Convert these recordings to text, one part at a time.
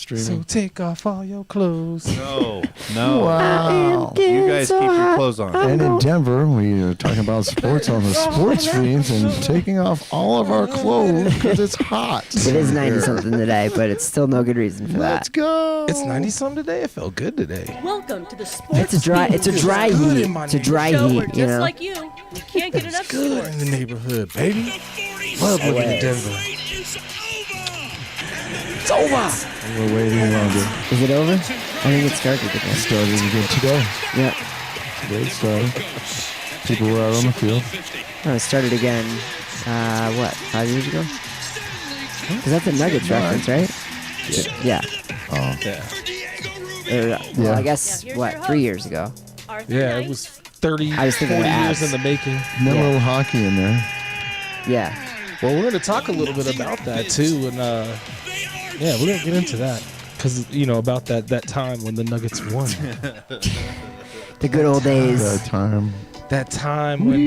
streaming. So take off all your clothes. No. Wow. You guys keep your clothes on. And in Denver, we are talking about sports on the sports fiends and taking off all of our clothes because it's hot. It is 90-something today, but it's still no good reason for Let's that. go. It's 90-something today. It felt good today. Welcome to the Sportz. It's a dry heat. It's a dry show where heat, just you know? like you can't get enough Good sports. in the neighborhood, baby. Love living in Denver. It's over. We're waiting longer. Is it over? I think it started again. It started again today. Yep. Today it started. People were out on the field. Oh, it started again, 5 years ago? Because that's a Nuggets reference, right? Yeah. Oh. Well, I guess, 3 years ago? Yeah, it was 30, I was 40 thinking of years apps. in the making. And then a little hockey in there. Yeah. Well, we're going to talk a little bit about that, too. And, we're going to get into that. Because, about that time when the Nuggets won. The good old days. That time. That time when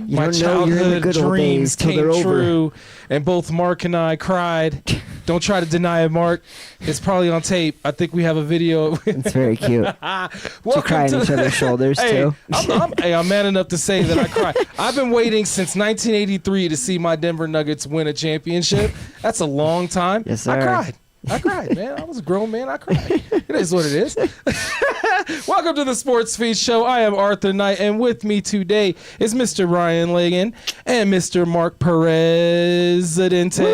You my don't know you're in the childhood good old dreams days till came they're over. true. And both Mark and I cried. Don't try to deny it, Mark. It's probably on tape. I think we have a video. It's very cute. To cry on each other's shoulders, Hey, too. I'm man enough to say that I cry. I've been waiting since 1983 to see my Denver Nuggets win a championship. That's a long time. Yes, sir. I cried, man. I was a grown man. I cried. It is what it is. Welcome to the Sports Feed Show. I am Arthur Knight, and with me today is Mr. Ryan Lagan and Mr. Mark Presidente.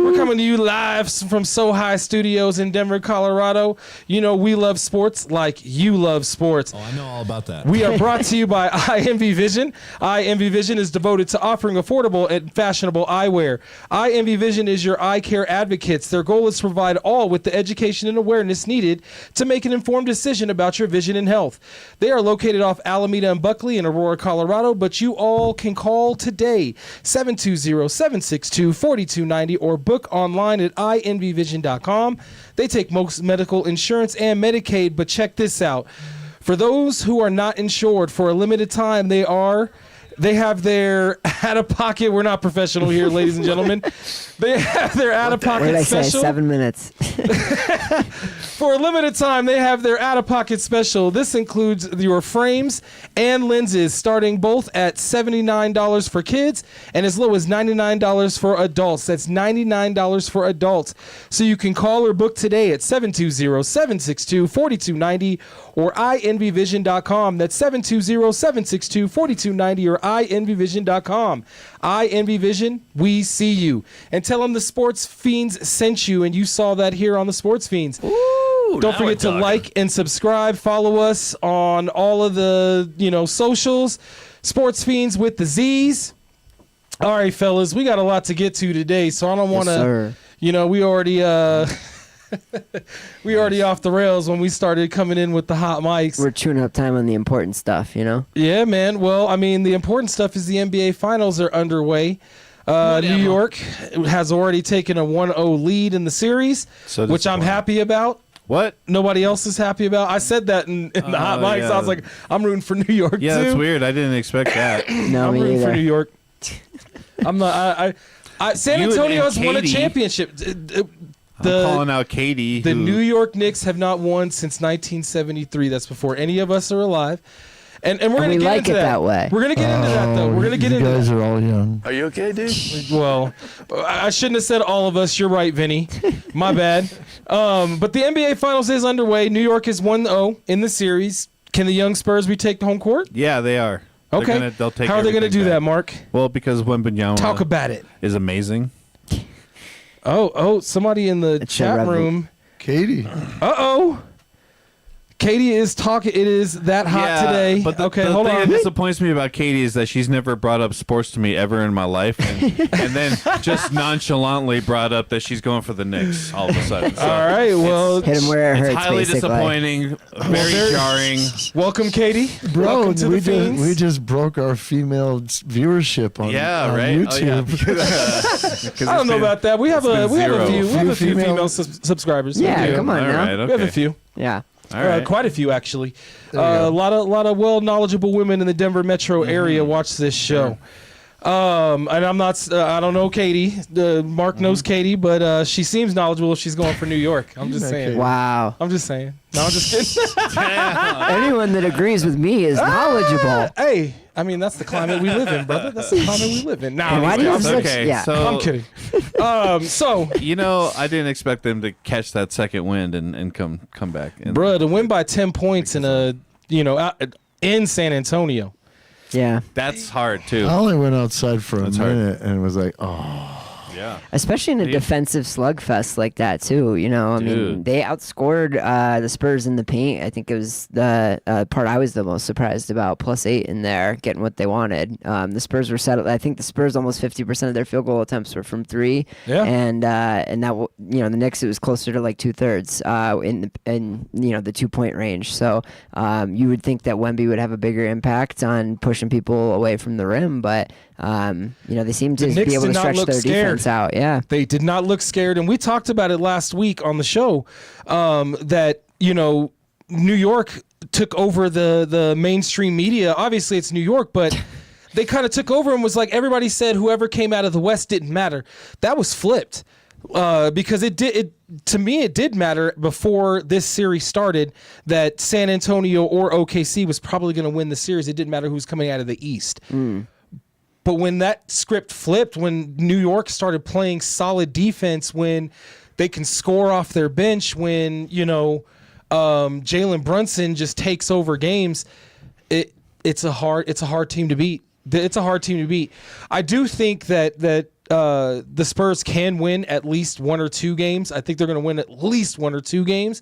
We're coming to you live from So High Studios in Denver, Colorado. You know, we love sports like you love sports. Oh, I know all about that. We are brought to you by IMV Vision. IMV Vision is devoted to offering affordable and fashionable eyewear. IMV Vision is your eye care advocates. Their goal is to provide all with the education and awareness needed to make an informed decision about your vision and health. They are located off Alameda and Buckley in Aurora, Colorado, but you all can call today, 720-762-4290, or book online at invision.com. They take most medical insurance and Medicaid, but check this out. For those who are not insured, for a limited time, they have their out-of-pocket. We're not professional here, ladies and gentlemen. They have their out-of-pocket What did I say? special. 7 minutes. For a limited time, they have their out-of-pocket special. This includes your frames and lenses, starting both at $79 for kids and as low as $99 for adults. That's $99 for adults. So you can call or book today at 720-762-4290 or invision.com. That's 720-762-4290 or invision.com. iEnvyVision, we see you. And tell them the Sports Fiends sent you, and you saw that here on the Sports Fiends. Don't forget to like and subscribe. Follow us on all of the, socials. Sports Fiends with the Z's. All right, fellas, we got a lot to get to today, so I don't want to, we already we already off the rails when we started coming in with the hot mics. We're chewing up time on the important stuff, Yeah, man. Well, I mean, the important stuff is the NBA Finals are underway. New York has already taken a 1-0 lead in the series, which I'm happy about. What? Nobody else is happy about. I said that in the hot mics. Yeah. I was like, I'm rooting for New York, Yeah, too. that's weird. I didn't expect that. No, I'm me rooting either. for New York. I'm not. San You and Antonio has won a Katie. championship. I'm calling out Katie. The New York Knicks have not won since 1973. That's before any of us are alive. And we're going to get like into it that way. We're going to get into that, though. We're going to get into You guys that. are all young. Are you okay, dude? Well, I shouldn't have said all of us. You're right, Vinny. My bad. But the NBA Finals is underway. New York is 1-0 in the series. Can the young Spurs retake the home court? Yeah, they are. Okay. They'll take How are they going to do everything that, back. Mark? Well, because Wembanyama Talk about it. is amazing. Oh, somebody in the It's chat irrelevant. room. Katie. Uh-oh. Katie is talking. It is that hot today. But the okay, thing hold that on. disappoints me about Katie is that she's never brought up sports to me ever in my life, and then just nonchalantly brought up that she's going for the Knicks all of a sudden. So All right, well, Hit him where it it's hurts, highly basically. disappointing, very jarring. welcome, Katie. Bro, welcome to we the Fiends. just broke our female viewership on, Yeah, on right. YouTube. I don't know about that. We have a zero. few. We have a few Female- female subscribers. Yeah, We do. come on All now. right, We have a okay. few. Yeah. All right. Quite a few, actually. There you A go. lot of well knowledgeable women in the Denver metro area watch this show. And I'm not. I don't know Katie. Mark knows Katie, but she seems knowledgeable if she's going for New York. I'm just saying. Wow. I'm just saying. No, I'm just kidding. Anyone that agrees with me is knowledgeable. Hey, I mean that's the climate we live in, brother. That's the climate we live in. Nah, Why do you have such? Okay, Yeah. so I'm kidding. So I didn't expect them to catch that second wind and come back. And bruh, to win by 10 points in in San Antonio. Yeah. that's hard too. I only went outside for a That's hard. minute and was like, oh. Yeah. Especially in a Dude. defensive slugfest like that too. I mean, Dude. they outscored the Spurs in the paint. I think it was the part I was the most surprised about. +8 in there, getting what they wanted. The Spurs were settled. I think the Spurs almost 50% of their field goal attempts were from 3. Yeah. And that the Knicks, it was closer to like 2/3 in the 2-point range. So you would think that Wemby would have a bigger impact on pushing people away from the rim, but they seem to The Knicks be able did to not stretch look their scared. defense out. Yeah. They did not look scared, and we talked about it last week on the show. That New York took over the mainstream media. Obviously, it's New York, but they kind of took over and was like everybody said whoever came out of the West didn't matter. That was flipped because it did matter before this series started that San Antonio or OKC was probably going to win the series. It didn't matter who's coming out of the East. But when that script flipped, when New York started playing solid defense, when they can score off their bench, when Jalen Brunson just takes over games, it's a hard team to beat. It's a hard team to beat. I do think that the Spurs can win at least 1 or 2 games. I think they're going to win at least 1 or 2 games.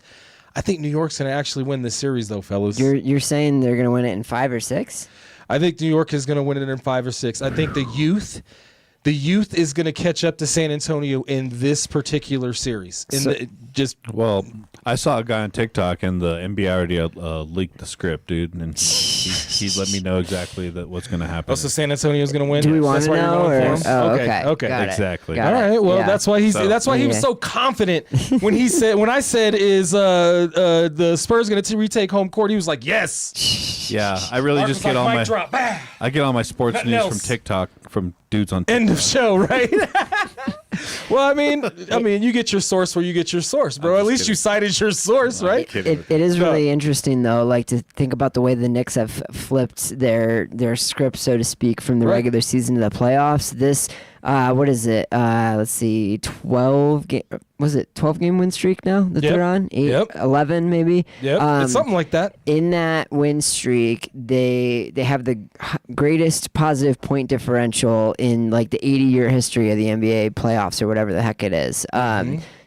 I think New York's going to actually win this series, though, fellas. You're saying they're going to win it in 5 or 6? I think New York is going to win it in 5 or 6. I think the youth is going to catch up to San Antonio in this particular series. Well, I saw a guy on TikTok, and the NBA already leaked the script, dude, and he let me know exactly what's going to happen. Oh, so San Antonio is going to win. Do we want That's to why you're know? going Or, for him? okay. Okay. Got it. Exactly. Got All it. right. Well, Yeah. that's why he was so confident when he said when I said is the Spurs going to retake home court. He was like, yes. Yeah, I really Mark just was get like, all mic my drop. Bah! I get all my sports Nothing news else. from TikTok from dudes on TikTok. End of show, right? Well, I mean, you get your source where you get your source, bro. At least you cited your source, right? It is really interesting, though, like to think about the way the Knicks have flipped their script, so to speak, from the Right. regular season to the playoffs. This, what is it? Let's see, 12 game win streak now that Yep. they're on? 11 maybe? Yep, it's something like that. In that win streak, they have the greatest positive point differential in like the 80-year history of the NBA playoffs or whatever the heck it is.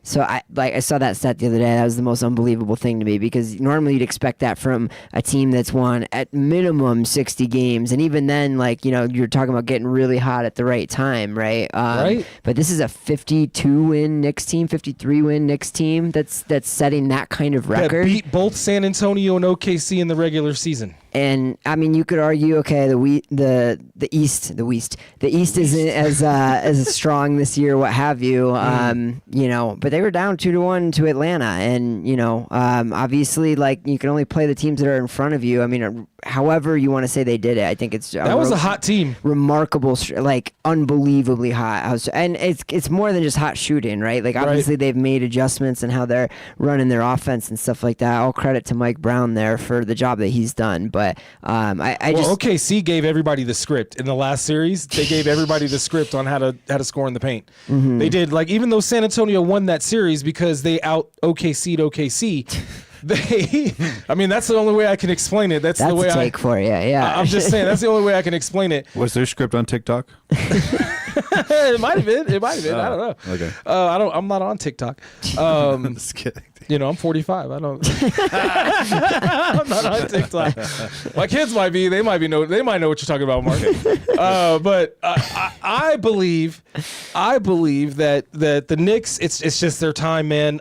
So I saw that stat the other day. That was the most unbelievable thing to me because normally you'd expect that from a team that's won at minimum 60 games, and even then, you're talking about getting really hot at the right time, right? Right. But this is a 52-win Knicks team, 53-win Knicks team that's setting that kind of That record. beat both San Antonio and OKC in the regular season. And I mean, you could argue, okay, the East isn't as strong this year, what have you, but they were down 2-1 to Atlanta, and obviously, you can only play the teams that are in front of you. I mean, however you want to say they did it, I think it's That was a hot team. remarkable, unbelievably hot. And it's more than just hot shooting, right? Obviously they've made adjustments in how they're running their offense and stuff like that. All credit to Mike Brown there for the job that he's done. But OKC gave everybody the script in the last series. They gave everybody the script on how to score in the paint. They did. Even though San Antonio won that series because they out OKC'd OKC. That's the only way I can explain it. That's the way a take for you, yeah. I'm just saying that's the only way I can explain it. Was their script on TikTok? It might have been. I don't know. Okay. I'm not on TikTok. Just kidding. I'm 45. I'm not on TikTok. My kids might be. They might know what you're talking about, Mark. But I believe that the Knicks. It's just their time, man.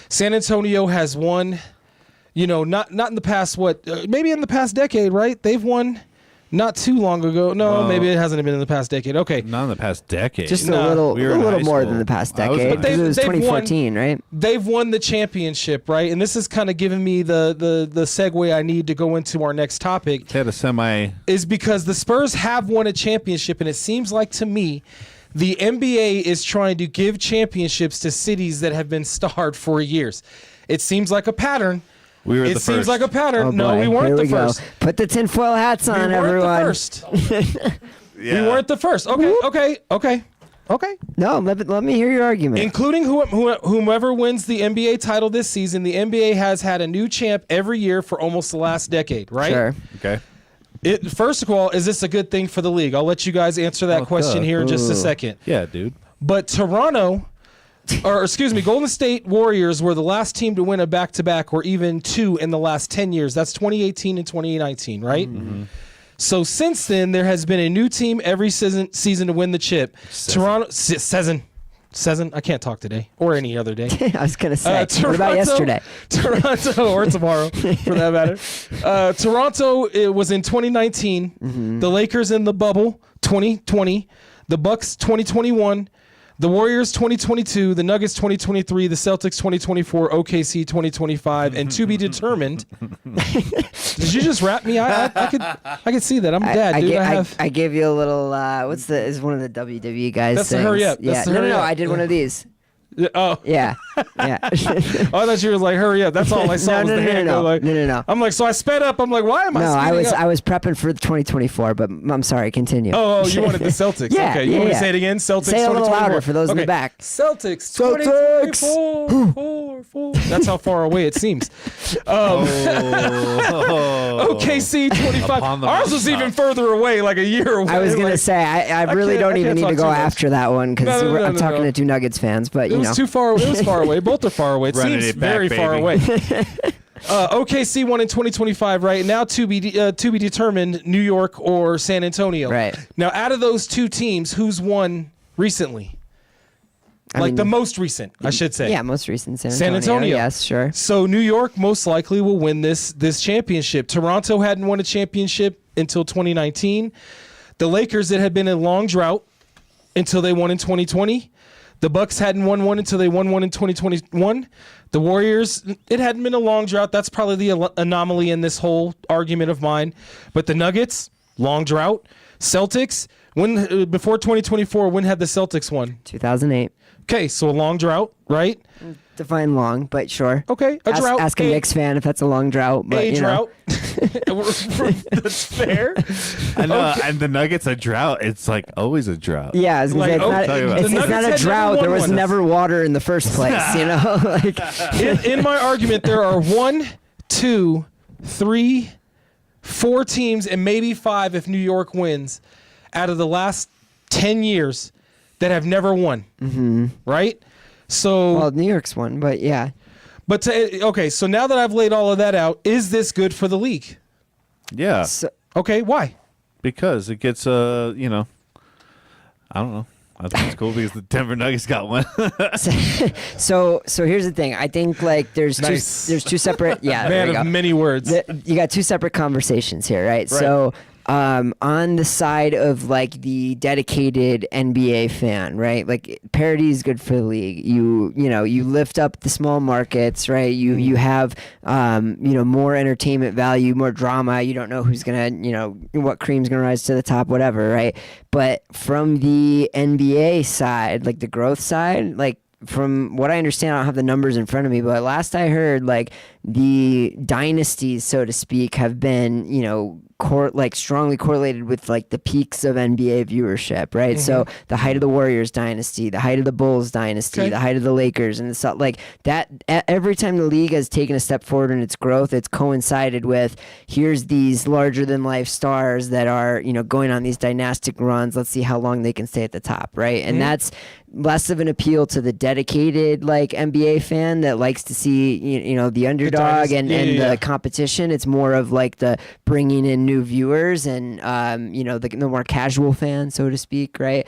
San Antonio has won. Not in the past. Maybe in the past decade, right? They've won Not too long ago. No, Well, maybe it hasn't been in the past decade. Okay. Not in the past decade. Just Nah. a little, We were a in little high more school. than the past I was in decade. high 'Cause it was They've won- 2014, right? They've won the championship, right? And this is kind of giving me the segue I need to go into our next topic. They had a semi. Is because the Spurs have won a championship, and it seems like to me the NBA is trying to give championships to cities that have been starred for years. It seems like a pattern. We were It the seems first. like a pattern. Oh, no, boy. we weren't Here the we go. first. Put the tinfoil hats We on, weren't everyone. the first. Yeah. We weren't the first. Okay. No, let me hear your argument. Including whomever wins the NBA title this season, the NBA has had a new champ every year for almost the last decade, right? Sure. Okay. First of all, is this a good thing for the league? I'll let you guys answer that Oh, question duh. here in just a second. Yeah, dude. But Golden State Warriors were the last team to win a back-to-back or even two in the last 10 years. That's 2018 and 2019, right? Mm-hmm. So since then, there has been a new team every season to win the chip. Season. I can't talk today or any other day. I was gonna say. What about yesterday? Toronto or tomorrow, for that matter. Toronto, it was in 2019. Mm-hmm. The Lakers in the bubble, 2020. The Bucks, 2021. The Warriors, 2022. The Nuggets, 2023. The Celtics, 2024. OKC, 2025. And to be determined. Did you just rap me? I could see that. I'm dead, dude. I gave you a little. Is one of the WWE guys? That's the things. hurry up. Yeah. That's the No. hurry up. I did one of these. Oh. Yeah. Yeah. I thought you were like, hurry up. That's all I saw was the hand go like. No. I'm like, so I sped up. I'm like, why am I No, speeding up? I was prepping for 2024, but I'm sorry. Continue. Oh, you wanted the Celtics. Yeah, Okay, you want me to say it again? Celtics. Say it a little 2024. louder for those in the back. Celtics. Celtics. 2024. That's how far away it seems. OKC 25. Upon the Ours was even further away, like a year away. I was gonna Like, say I really can't- don't I even can't need to talk go too much. after that one because No, I'm talking no. to two Nuggets fans, but It you was know. too far. It was far away. Both are far away. It Running seems it back, very far baby. away. OKC won in 2025, right? Now to be determined, New York or San Antonio. Right. Now, out of those two teams, who's won recently? I mean, the most recent, I should say. Yeah, most recent San San Antonio. Antonio. Yes, sure. So New York most likely will win this championship. Toronto hadn't won a championship until 2019. The Lakers, it had been a long drought until they won in 2020. The Bucks hadn't won one until they won one in 2021. The Warriors, it hadn't been a long drought. That's probably the anomaly in this whole argument of mine. But the Nuggets, long drought. Celtics, when before 2024, when had the Celtics won? 2008. Okay, so a long drought, right? Define long, but sure. Okay, a drought. Ask a Knicks fan if that's a long drought. But, A you know. drought. That's fair. I know, and the Nuggets a drought. It's like always a drought. Yeah, I was gonna Like, say, okay. it's The not, it's Nuggets not a had drought. never There won was one. never water in the first place, you know? Like, In my argument, there are 1, 2, 3, 4 teams, and maybe 5 if New York wins, out of the last 10 years that have never won. Mm-hmm. Right? So, well, New York's one, but yeah. but okay, so now that I've laid all of that out, is this good for the league? Yeah, So, Okay, why? because it gets I don't know. I think it's cool because the Denver Nuggets got one. so here's the thing. I think like there's Nice. two separate. Yeah, there Man we of go. many words. You got two separate conversations here, right? So on the side of like the dedicated NBA fan, right? Like parity is good for the league. You lift up the small markets, right? You have more entertainment value, more drama. You don't know who's gonna what cream's gonna rise to the top, whatever, right? But from the NBA side, like the growth side, like from what I understand, I don't have the numbers in front of me, but last I heard, like the dynasties, so to speak, have been, strongly correlated with like the peaks of NBA viewership, right? Mm-hmm. So the height of the Warriors dynasty, the height of the Bulls dynasty, Okay. the height of the Lakers, and stuff like that. Every time the league has taken a step forward in its growth, it's coincided with here's these larger than life stars that are, going on these dynastic runs. Let's see how long they can stay at the top, right? And that's less of an appeal to the dedicated like NBA fan that likes to see the underdog dynasty. and Yeah. the competition. It's more of like the bringing in new viewers and the more casual fans, so to speak, right?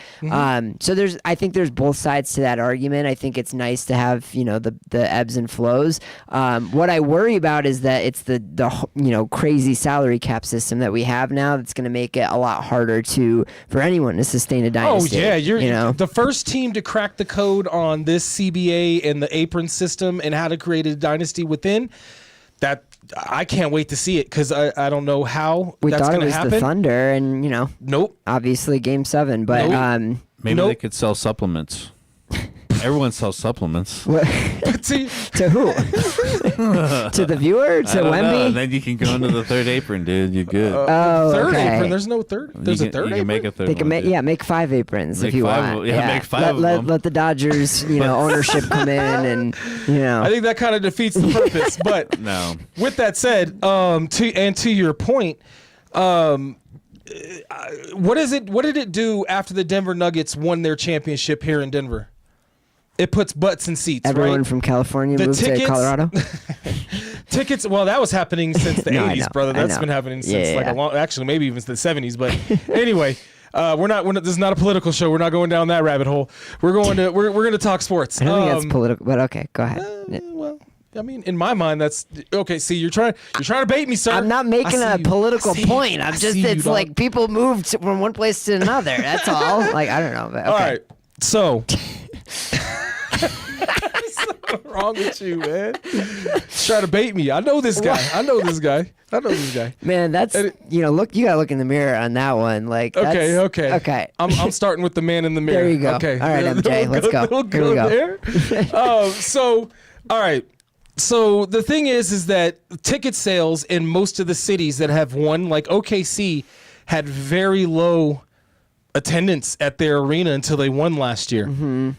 So I think there's both sides to that argument. I think it's nice to have the ebbs and flows. What I worry about is that it's the crazy salary cap system that we have now that's going to make it a lot harder for anyone to sustain a dynasty. Oh yeah, you're the first team to crack the code on this CBA and the apron system and how to create a dynasty within that. I can't wait to see it because I don't know how we that's thought going it to was happen. the Thunder, and nope. obviously Game 7, but Maybe Nope. they could sell supplements. Everyone sells supplements. But see, to who? To the viewer? To I don't know. Wemby? And then you can go into the third apron, dude. You're good. third okay. apron. There's no third. There's a third You apron. can make a third They can one, make 5 aprons Make if you 5 want. make 5 of them. Let the Dodgers, ownership come in, and I think that kind of defeats the purpose. But No. with that said, to your point, what did it do after the Denver Nuggets won their championship here in Denver? It puts butts in seats. everyone right? from California The moved tickets- to Colorado. Tickets. Well, that was happening since the No, I 80s, know, brother. I That's know. been happening since Yeah. a long. Actually, maybe even since the 70s. But anyway, we're not. This is not a political show. We're not going down that rabbit hole. We're going to. We're going to talk sports. I don't think that's political, but okay, go ahead. Well, I mean, in my mind, that's okay. See, you're trying to bait me, sir. I'm not making I a see you. political I see you. point. I I'm just, see you, it's dog. like people moved from one place to another. That's all. Like, I don't know. But okay. All right. So, what's wrong with you, man? Try to bait me. I know this guy. I know this guy. Man, that's, And look, you got to look in the mirror on that one. Like, Okay, that's, okay. Okay. I'm starting with the man in the mirror. There you go. Okay. All right, MJ, let's go. We'll Here we go. there. So, all right. So the thing is that ticket sales in most of the cities that have won, like OKC, had very low attendance at their arena until they won last year.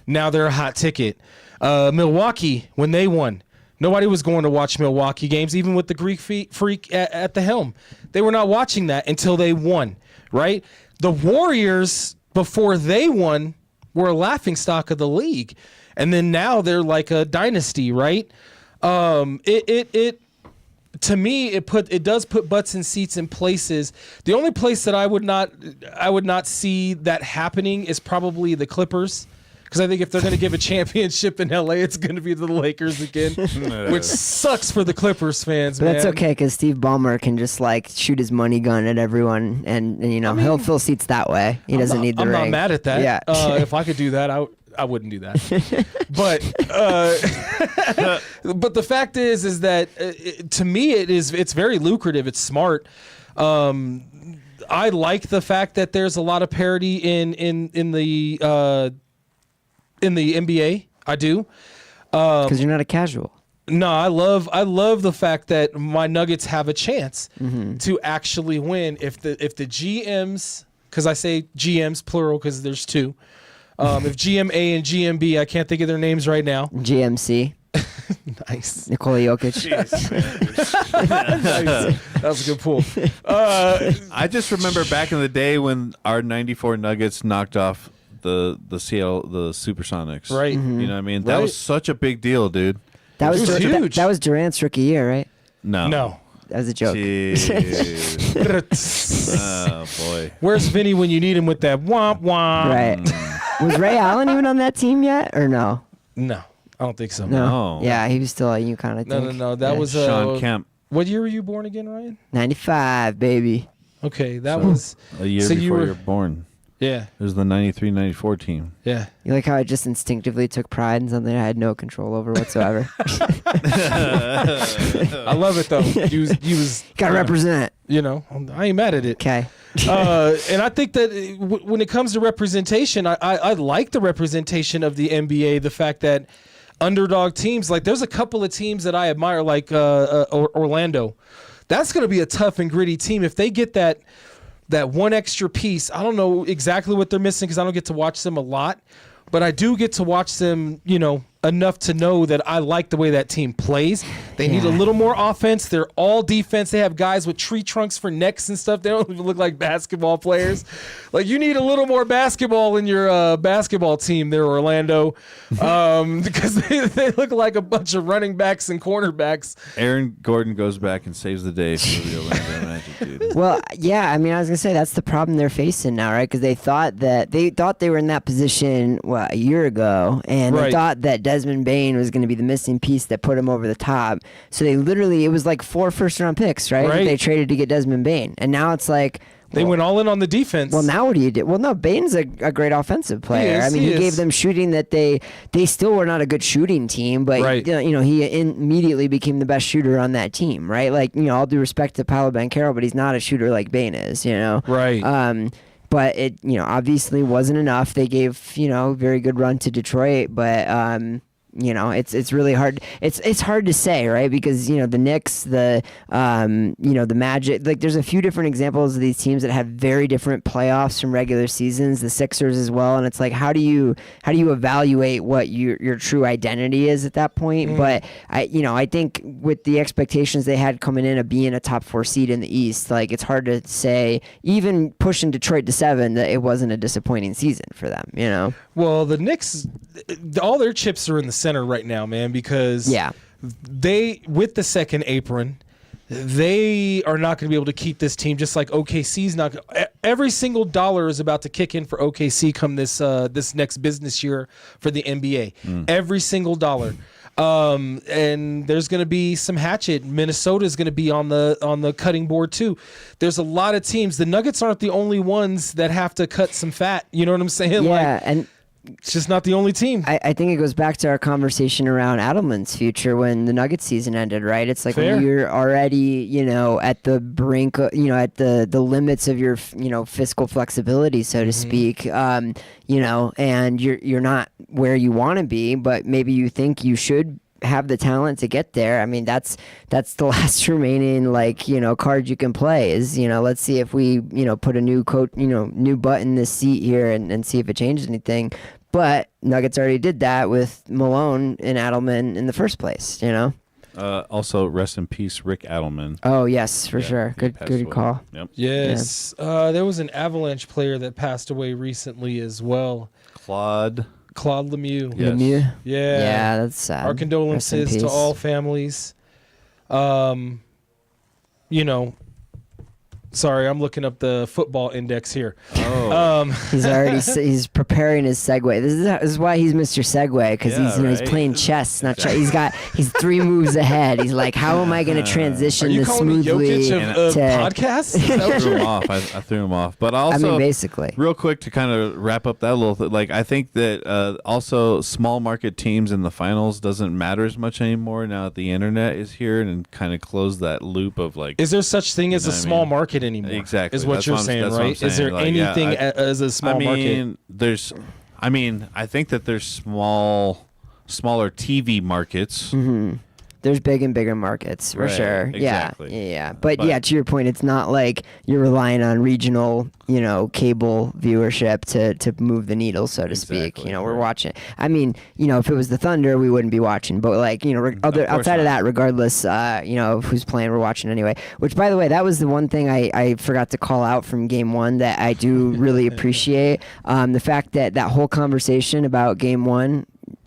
Now they're a hot ticket. Milwaukee, when they won, nobody was going to watch Milwaukee games, even with the Greek freak at the helm. They were not watching that until they won, right? The Warriors, before they won, were a laughingstock of the league. And then now they're like a dynasty, right? To me, it does put butts in seats in places. The only place that I would not see that happening is probably the Clippers, because I think if they're going to give a championship in LA, it's going to be the Lakers again, which sucks for the Clippers fans. But that's man. okay because Steve Ballmer can just like shoot his money gun at everyone, and he'll fill seats that way. He doesn't need the I'm ring. not mad at that. Yeah. If I could do that, I wouldn't do that. But but the fact is that to me it's very lucrative. It's smart. I like the fact that there's a lot of parity in the NBA. I do. Because you're not a casual. No, I love the fact that my Nuggets have a chance to actually win if the GMs, because I say GMs plural because there's two. If GMA and GMB, I can't think of their names right now. GMC. Nice. Nikola Jokic. Nice. That was a good pull. I just remember back in the day when our '94 Nuggets knocked off the Supersonics. Right. You know what I mean? That Right. was such a big deal, dude. That was, It was huge. That was Durant's rookie year, right? No. No. That was a joke. Jeez. Oh boy. Where's Vinny when you need him with that womp womp? Right. Was Ray Allen even on that team yet, or no? No, I don't think so. No. Yeah, he was still at UConn, I think. No. That Yeah. was Sean Kemp, What year were you born again, Ryan? 95, baby. Okay, that was a year So you before were- you were born. yeah. It was the '93-'94 team. Yeah. You like how I just instinctively took pride in something I had no control over whatsoever? I love it though. You was Gotta represent. I ain't mad at it. Okay. And I think that when it comes to representation, I like the representation of the NBA. The fact that underdog teams, like there's a couple of teams that I admire, like Orlando. That's going to be a tough and gritty team if they get that one extra piece. I don't know exactly what they're missing because I don't get to watch them a lot, but I do get to watch them, enough to know that I like the way that team plays. They need a little more offense. They're all defense. They have guys with tree trunks for necks and stuff. They don't even look like basketball players. Like you need a little more basketball in your basketball team there, Orlando, because they look like a bunch of running backs and cornerbacks. Aaron Gordon goes back and saves the day for the Orlando, man. Magic, dude. Well, yeah, I mean, I was gonna say that's the problem they're facing now, right? Because they thought they were in that position a year ago, and they Right. thought that Desmond Bane was going to be the missing piece that put him over the top. So they literally, it was like 4 first-round picks, right? That Right. they traded to get Desmond Bane, and now it's like. They went all in on the defense. Well, now what do you do? Well, no, Bane's a great offensive player. is, I mean, he he gave is. them shooting that they still were not a good shooting team, but Right. he immediately became the best shooter on that team, right? Like, all due respect to Paolo Banchero, but he's not a shooter like Bane is, Right. But it, obviously wasn't enough. They gave, a very good run to Detroit, but it's really hard. It's hard to say, right? Because the Knicks, the Magic, like there's a few different examples of these teams that have very different playoffs from regular seasons. The Sixers as well, and it's like how do you evaluate what your true identity is at that point? But I think with the expectations they had coming in of being a top 4 seed in the East, like it's hard to say even pushing Detroit to 7 that it wasn't a disappointing season for them. Well, the Knicks, all their chips are in the center right now, man, because they, with the second apron, they are not going to be able to keep this team, just like OKC's not. Every single dollar is about to kick in for OKC come this next business year for the NBA. Every single dollar. And there's going to be some hatchet. Minnesota's going to be on the cutting board too. There's a lot of teams. The Nuggets aren't the only ones that have to cut some fat. You know what I'm saying? Yeah, and it's just not the only team. I think it goes back to our conversation around Adelman's future when the Nuggets season ended, right? It's like Fair. when you're already, at the brink, at the limits of your, fiscal flexibility, so to speak, and you're not where you want to be, but maybe you think you should have the talent to get there. I mean, that's the last remaining card you can play is, let's see if we, put a new coat, new butt in this seat here and see if it changes anything. But Nuggets already did that with Malone and Adelman in the first place, Also, rest in peace, Rick Adelman. Oh yes, for Yeah, sure. he Good passed away. call. Yep. Yes. There was an Avalanche player that passed away recently as well. Claude. Claude Lemieux. Yes. Lemieux? Yeah. Yeah, that's sad. Our Rest in condolences to peace. all families. Sorry, I'm looking up the football index here. Oh. He's preparing his segue. This is why he's Mr. Segue because Yeah, he's right. playing chess, not chess. He's 3 moves ahead. He's like, how am I going to Are transition you this calling me smoothly Jokic of to podcasts? Is that I what threw you're- him off. I threw him off. But I also, mean, basically. real quick to kind of wrap up that little thing, I think that also small market teams in the finals doesn't matter as much anymore now that the internet is here and kind of close that loop of Is there such thing as You a know what I small mean? market anymore? Exactly. Is what That's you're what I'm- saying, that's what I'm right? Is saying. there Like, yeah, anything as a small market? I think that there's smaller TV markets. There's big and bigger markets for Right, sure. exactly. Yeah. But yeah, to your point, it's not like you're relying on regional, cable viewership to move the needle, so to speak. Exactly, We're right. watching. I mean, if it was the Thunder, we wouldn't be watching. But outside of that, regardless, of who's playing, we're watching anyway. Which, by the way, that was the one thing I forgot to call out from Game 1 that I do really appreciate. The fact that whole conversation about Game 1.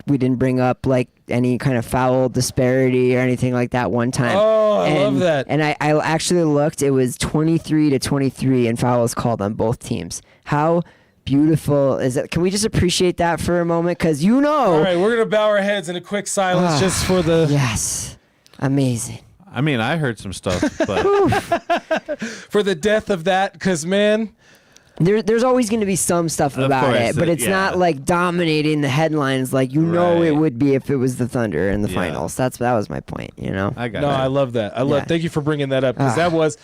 We didn't bring up any kind of foul disparity or anything like that one time. Oh, I love that. And I actually looked. It was 23-23 and fouls called on both teams. How beautiful is it? Can we just appreciate that for a moment? Because All right, we're gonna bow our heads in a quick silence just for the yes, amazing. I mean, I heard some stuff, but for the death of that. Because man, There's always going to be some stuff Of about course, it, but it's yeah. not dominating the headlines like it Right. would be if it was the Thunder in the Yeah. finals. That was my point. I got no, it. I love that. Yeah. Thank you for bringing that up because that was.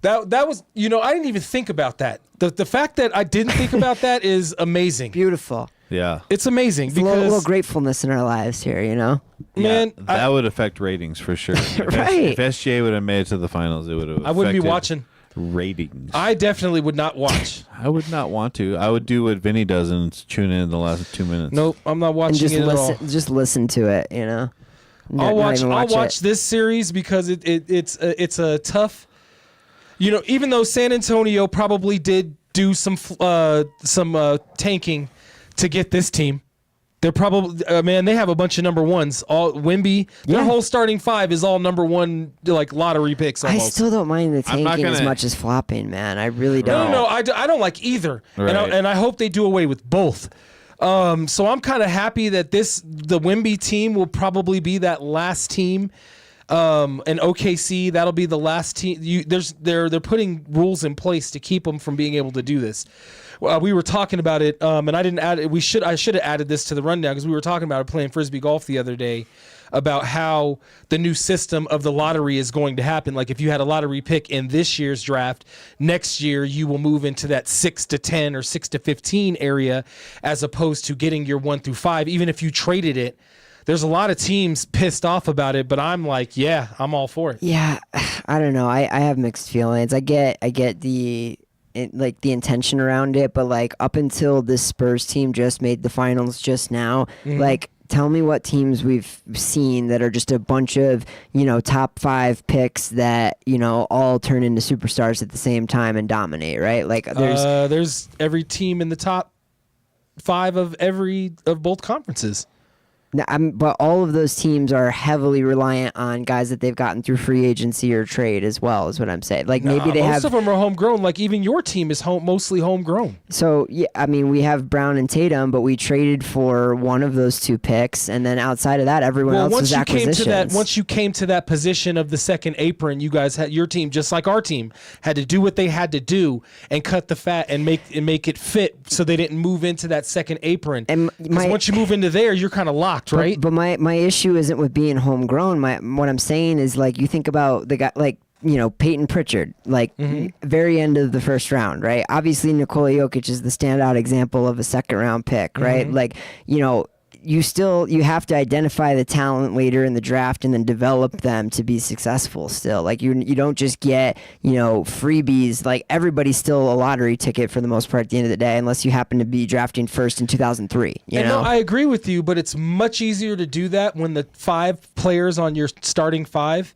I didn't even think about that. The fact that I didn't think about that is amazing. Beautiful. Yeah. It's amazing A because little gratefulness in our lives here, man, Yeah, that would affect ratings for sure. Right. If SGA would have made it to the finals, it would have. I wouldn't be affected watching. ratings. I definitely would not watch. I would not want to. I would do what Vinny does and tune in the last 2 minutes. Nope, I'm not and watching just it at all. just listen to it. I'll Not even watch it. this series because it's a tough. Even though San Antonio probably did do some tanking to get this team, They're probably man. They have a bunch of number ones. All Wemby, their whole starting five is all number one, like lottery picks. Almost. I still don't mind the tanking as gonna- much as flopping, man. I really don't. No, I don't like either, Right. and I hope they do away with both. So I'm kind of happy that the Wemby team will probably be that last team. And OKC, that'll be the last team. They're putting rules in place to keep them from being able to do this. We were talking about it, and I didn't add it. I should have added this to the rundown because we were talking about it playing frisbee golf the other day about how the new system of the lottery is going to happen. Like if you had a lottery pick in this year's draft, next year you will move into that 6 to 10 or 6 to 15 area, as opposed to getting your 1 through 5. Even if you traded it. There's a lot of teams pissed off about it, but I'm like, yeah, I'm all for it. Yeah, I don't know. I have mixed feelings. I get the intention around it, but like up until this Spurs team just made the finals just now, like tell me what teams we've seen that are just a bunch of, top 5 picks that, all turn into superstars at the same time and dominate, right? Like there's every team in the top 5 of both conferences. But all of those teams are heavily reliant on guys that they've gotten through free agency or trade as well, is what I'm saying. Like maybe they most of them are homegrown. Like even your team is mostly homegrown. So yeah, I mean we have Brown and Tatum, but we traded for one of those 2 picks, and then outside of that, everyone else was acquisitions. Once you came to that position of the second apron, you guys had your team, just like our team, had to do what they had to do and cut the fat and make it fit, so they didn't move into that second apron. And once you move into there, you're kind of locked. Right, but my issue isn't with being homegrown. What I'm saying is, like, you think about the guy like Peyton Pritchard, like very end of the first round, right? Obviously Nikola Jokic is the standout example of a second round pick, right? Like you have to identify the talent later in the draft and then develop them to be successful still. Like you don't just get, freebies. Like everybody's still a lottery ticket for the most part at the end of the day, unless you happen to be drafting first in 2003. No, I agree with you, but it's much easier to do that when the 5 players on your starting 5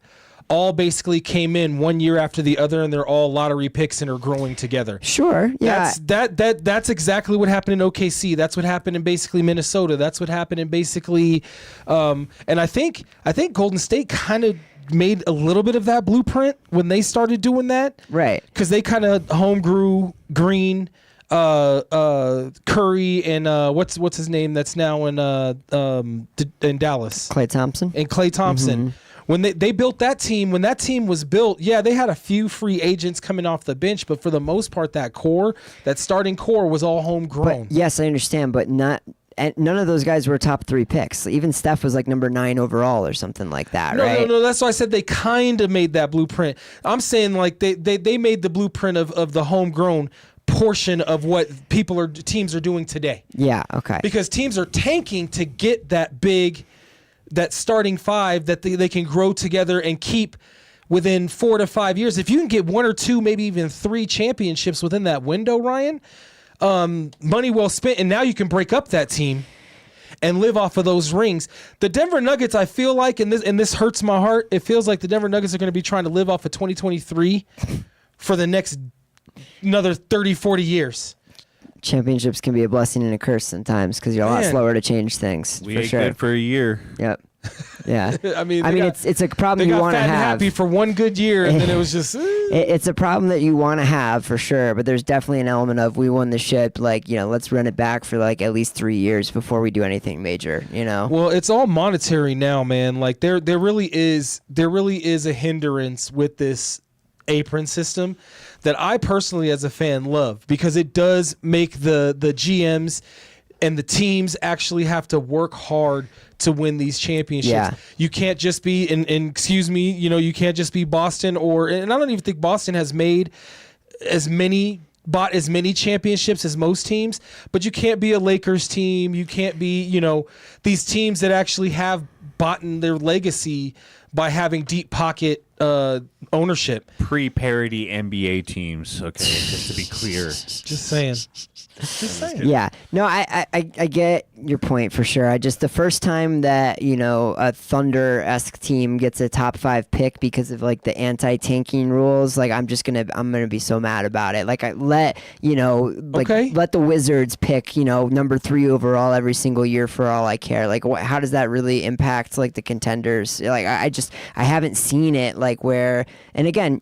all basically came in 1 year after the other, and they're all lottery picks and are growing together. Sure, yeah. That's exactly what happened in OKC. That's what happened in basically Minnesota. That's what happened in basically, and I think Golden State kind of made a little bit of that blueprint when they started doing that. Right. Because they kind of homegrew Green, Curry, and what's his name that's now in Dallas. Klay Thompson. And Klay Thompson. When they built that team, when that team was built, yeah, they had a few free agents coming off the bench, but for the most part, that starting core was all homegrown. But yes, I understand, but none of those guys were top 3 picks. Even Steph was like number 9 overall or something like that, right? No. That's why I said they kind of made that blueprint. I'm saying like they made the blueprint of the homegrown portion of what teams are doing today. Yeah, okay. Because teams are tanking to get that starting 5 that they can grow together and keep within 4 to 5 years. If you can get 1 or 2, maybe even 3 championships within that window, Ryan, money well spent, and now you can break up that team and live off of those rings. The Denver Nuggets, I feel like, and this hurts my heart, it feels like the Denver Nuggets are going to be trying to live off of 2023 for the next another 30, 40 years. Championships can be a blessing and a curse sometimes because you're a lot slower to change things. We for ate sure. good for a year. Yep. Yeah. I mean, it's a problem you want to have. They got fat and have. happy for one good year, and then it was just. It's a problem that you want to have for sure, but there's definitely an element of we won the ship. Like let's run it back for like at least 3 years before we do anything major. Well, it's all monetary now, man. Like there really is a hindrance with this apron system that I personally as a fan love, because it does make the GMs and the teams actually have to work hard to win these championships. Yeah. You can't just be and excuse me, you can't just be Boston and I don't even think Boston has bought as many championships as most teams, but you can't be a Lakers team. You can't be, these teams that actually have bought in their legacy by having deep pocket ownership. Pre-parity NBA teams, okay, just to be clear. Just saying. Yeah. No, I get your point for sure. I just the first time that a Thunder-esque team gets a top 5 pick because of like the anti-tanking rules, like I'm gonna be so mad about it. Like let the Wizards pick number 3 overall every single year for all I care. Like how does that really impact like the contenders? Like I haven't seen it like where, and again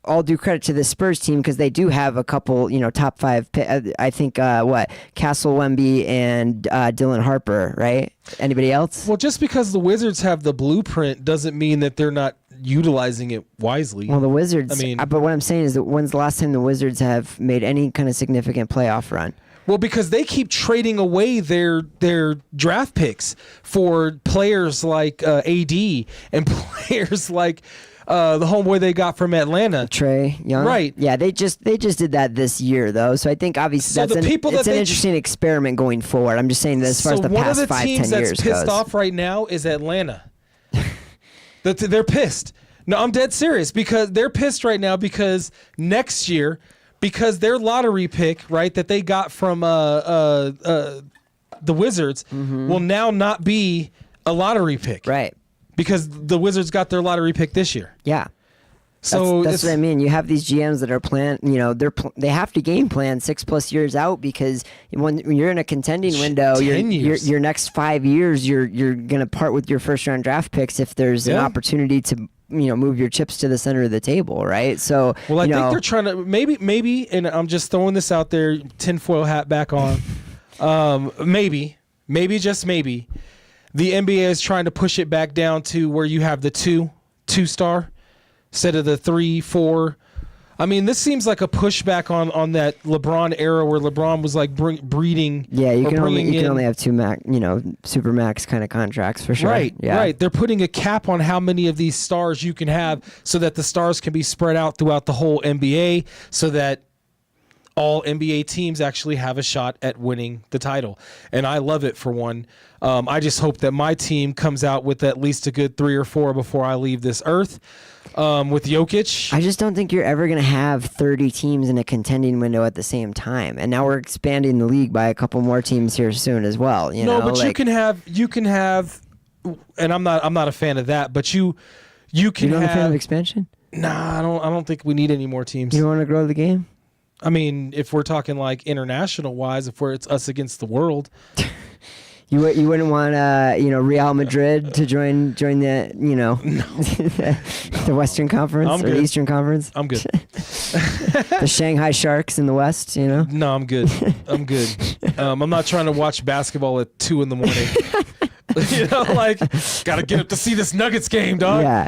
all due credit to the Spurs team because they do have a couple top 5 I think Castle Wemby and Dylan Harper, right? Anybody else? Well, just because the Wizards have the blueprint doesn't mean that they're not utilizing it wisely. Well, the Wizards. But what I'm saying is that when's the last time the Wizards have made any kind of significant playoff run? Well, because they keep trading away their draft picks for players like AD and players like the homeboy they got from Atlanta, Trae Young. Right. Yeah, they just did that this year though. So I think obviously So it's an interesting experiment going forward. I'm just saying that as far as the past 5-10 years goes. One of the teams that's pissed off right now is Atlanta. They're pissed. No, I'm dead serious because they're pissed right now because next year, because their lottery pick, right, that they got from the Wizards will now not be a lottery pick. Right. Because the Wizards got their lottery pick this year. Yeah. So that's what I mean. You have these GMs that are they have to game plan 6+ years out because when you're in a contending window, your next 5 years, you're gonna part with your first round draft picks if there's an opportunity to move your chips to the center of the table, right? So I think they're trying to maybe, and I'm just throwing this out there, tinfoil hat back on. maybe just maybe, the NBA is trying to push it back down to where you have the two-star instead of the 3, 4. I mean, this seems like a pushback on that LeBron era where LeBron was like breeding. Yeah, you can only have 2 super max kind of contracts for sure. Right, yeah. Right. They're putting a cap on how many of these stars you can have so that the stars can be spread out throughout the whole NBA so that all NBA teams actually have a shot at winning the title. And I love it for one. I just hope that my team comes out with at least a good 3 or 4 before I leave this earth. With Jokic. I just don't think you're ever going to have 30 teams in a contending window at the same time. And now we're expanding the league by a couple more teams here soon as well. You know, but you can have, and I'm not a fan of that, but you can You're not have. a fan of expansion? Nah, I don't think we need any more teams. You don't want to grow the game? I mean, if we're talking like international wise, it's us against the world. You wouldn't want Real Madrid to join the the Western Conference or the Eastern Conference. I'm good. The Shanghai Sharks in the West, No, I'm good. I'm not trying to watch basketball at 2 a.m. Gotta get up to see this Nuggets game, dog. Yeah,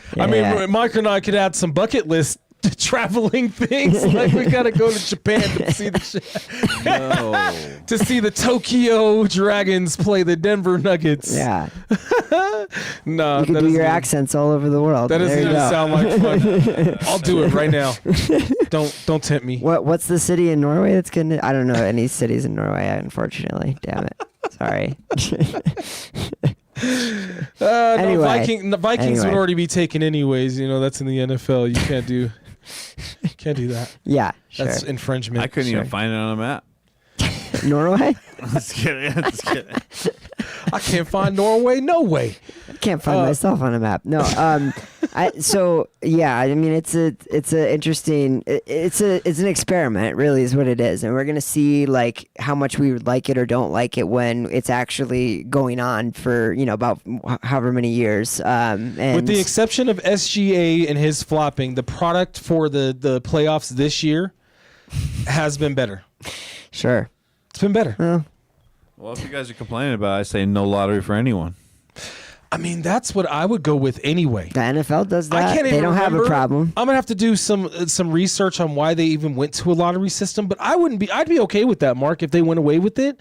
Mike and I could add some bucket list traveling things. Like we gotta go to Japan to see the to see the Tokyo Dragons play the Denver Nuggets. Yeah. No, you can do your accents all over the world. That doesn't even sound like fun. I'll do it right now. Don't tempt me. What's the city in Norway that's gonna? I don't know any cities in Norway, unfortunately. Damn it. Sorry. Anyway, the Vikings would already be taken anyways. That's in the NFL. You can't do that. Yeah, sure. That's infringement. I couldn't even find it on a map. Norway? Just kidding. I can't find Norway. No way. I can't find myself on a map. No. It's an interesting. It's an experiment. Really, is what it is, and we're gonna see like how much we would like it or don't like it when it's actually going on for about however many years. And with the exception of SGA and his flopping, the product for the playoffs this year has been better. Sure. It's been better. Well, if you guys are complaining about it, I say no lottery for anyone. I mean, that's what I would go with anyway. The NFL does that. I can't even They don't have a problem. I'm gonna have to do some research on why they even went to a lottery system, but I'd be okay with that, Mark, if they went away with it.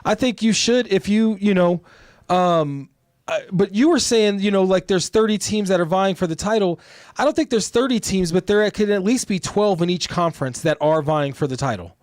I think you should if but you were saying, like there's 30 teams that are vying for the title. I don't think there's 30 teams, but there could at least be 12 in each conference that are vying for the title.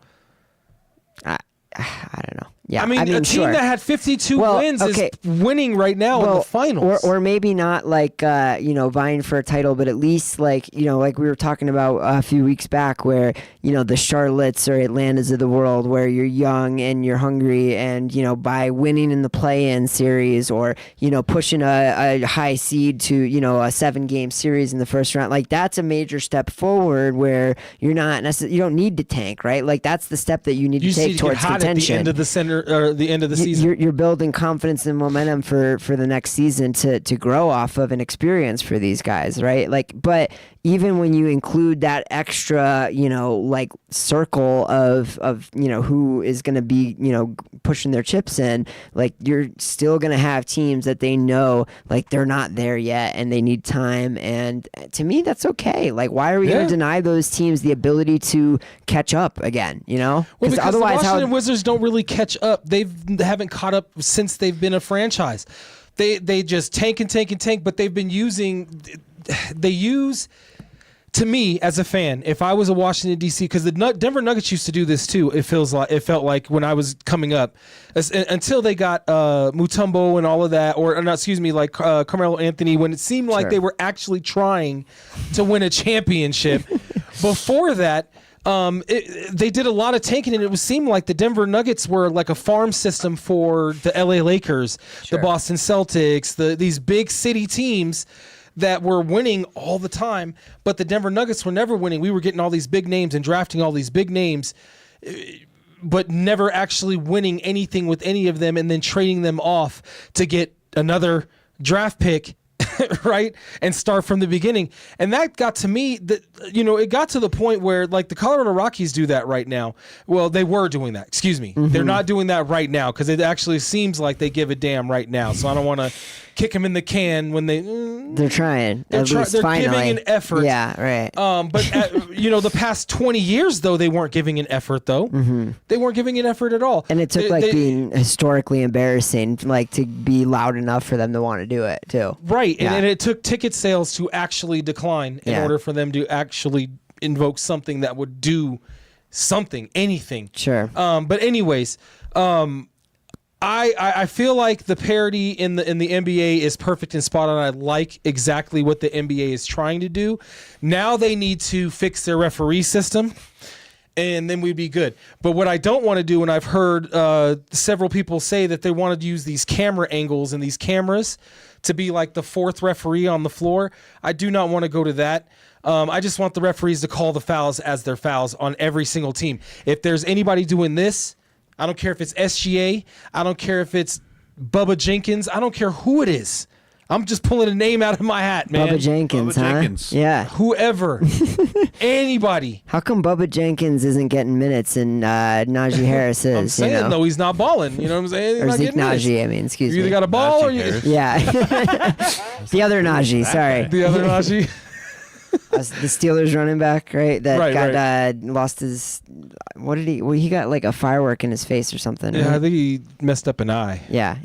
I don't know. Yeah, I mean, a team sure. that had 52 Well, wins okay. is winning right now in the finals. Or maybe not like, vying for a title, but at least like we were talking about a few weeks back where, the Charlottes or Atlantas of the world where you're young and you're hungry and, by winning in the play-in series or, pushing a high seed to, a 7-game series in the first round, like that's a major step forward where you're not you don't need to tank, right? Like that's the step that you need to take towards contention. At the end of the center or the end of the season. You're building confidence and momentum for the next season to grow off of an experience for these guys, right? Like, but even when you include that extra, circle of who is going to be, pushing their chips in, like you're still going to have teams that they know like they're not there yet and they need time. And to me, that's okay. Like, why are we going to deny those teams the ability to catch up again? Well, because otherwise, the Washington Wizards don't really catch up. They haven't caught up since they've been a franchise. They just tank and tank and tank, but they've been to me as a fan, if I was a Washington D.C., because the Denver Nuggets used to do this too. It felt like when I was coming up, until they got Mutombo and all of that, like Carmelo Anthony, when it seemed like they were actually trying to win a championship. Before that, they did a lot of tanking, and it seemed like the Denver Nuggets were like a farm system for the LA Lakers, the Boston Celtics, these big city teams that were winning all the time, but the Denver Nuggets were never winning. We were getting all these big names and drafting all these big names, but never actually winning anything with any of them and then trading them off to get another draft pick, right? And start from the beginning. And that got to me, it got to the point where like the Colorado Rockies do that right now. Well, they were doing that. Excuse me. Mm-hmm. They're not doing that right now because it actually seems like they give a damn right now. So I don't want to kick them in the can when they're trying. They're giving an effort. Yeah, right. But the past 20 years though, they weren't giving an effort though. Mm-hmm. They weren't giving an effort at all. And it took being historically embarrassing, like to be loud enough for them to want to do it too. Right. Yeah. And it took ticket sales to actually decline in order for them to actually invoke something that would do something, anything. Sure. But anyways, I feel like the parity in the NBA is perfect and spot on. I like exactly what the NBA is trying to do. Now they need to fix their referee system, and then we'd be good. But what I don't want to do, and I've heard several people say that they want to use these camera angles and these cameras to be like the fourth referee on the floor. I do not want to go to that. I just want the referees to call the fouls as their fouls on every single team. If there's anybody doing this, I don't care if it's SGA. I don't care if it's Bubba Jenkins. I don't care who it is. I'm just pulling a name out of my hat, man. Bubba Jenkins, Jenkins. Yeah. Whoever. Anybody. How come Bubba Jenkins isn't getting minutes and Najee Harris is? I'm saying, though, he's not balling. You know what I'm saying? Or Zeke Najee, excuse me. You either got a ball Najee or you... Harris. Yeah. The other Najee, sorry. The other Najee. The Steelers running back, right? That lost his. What did he? Well, he got like a firework in his face or something. Yeah, right? I think he messed up an eye. Yeah.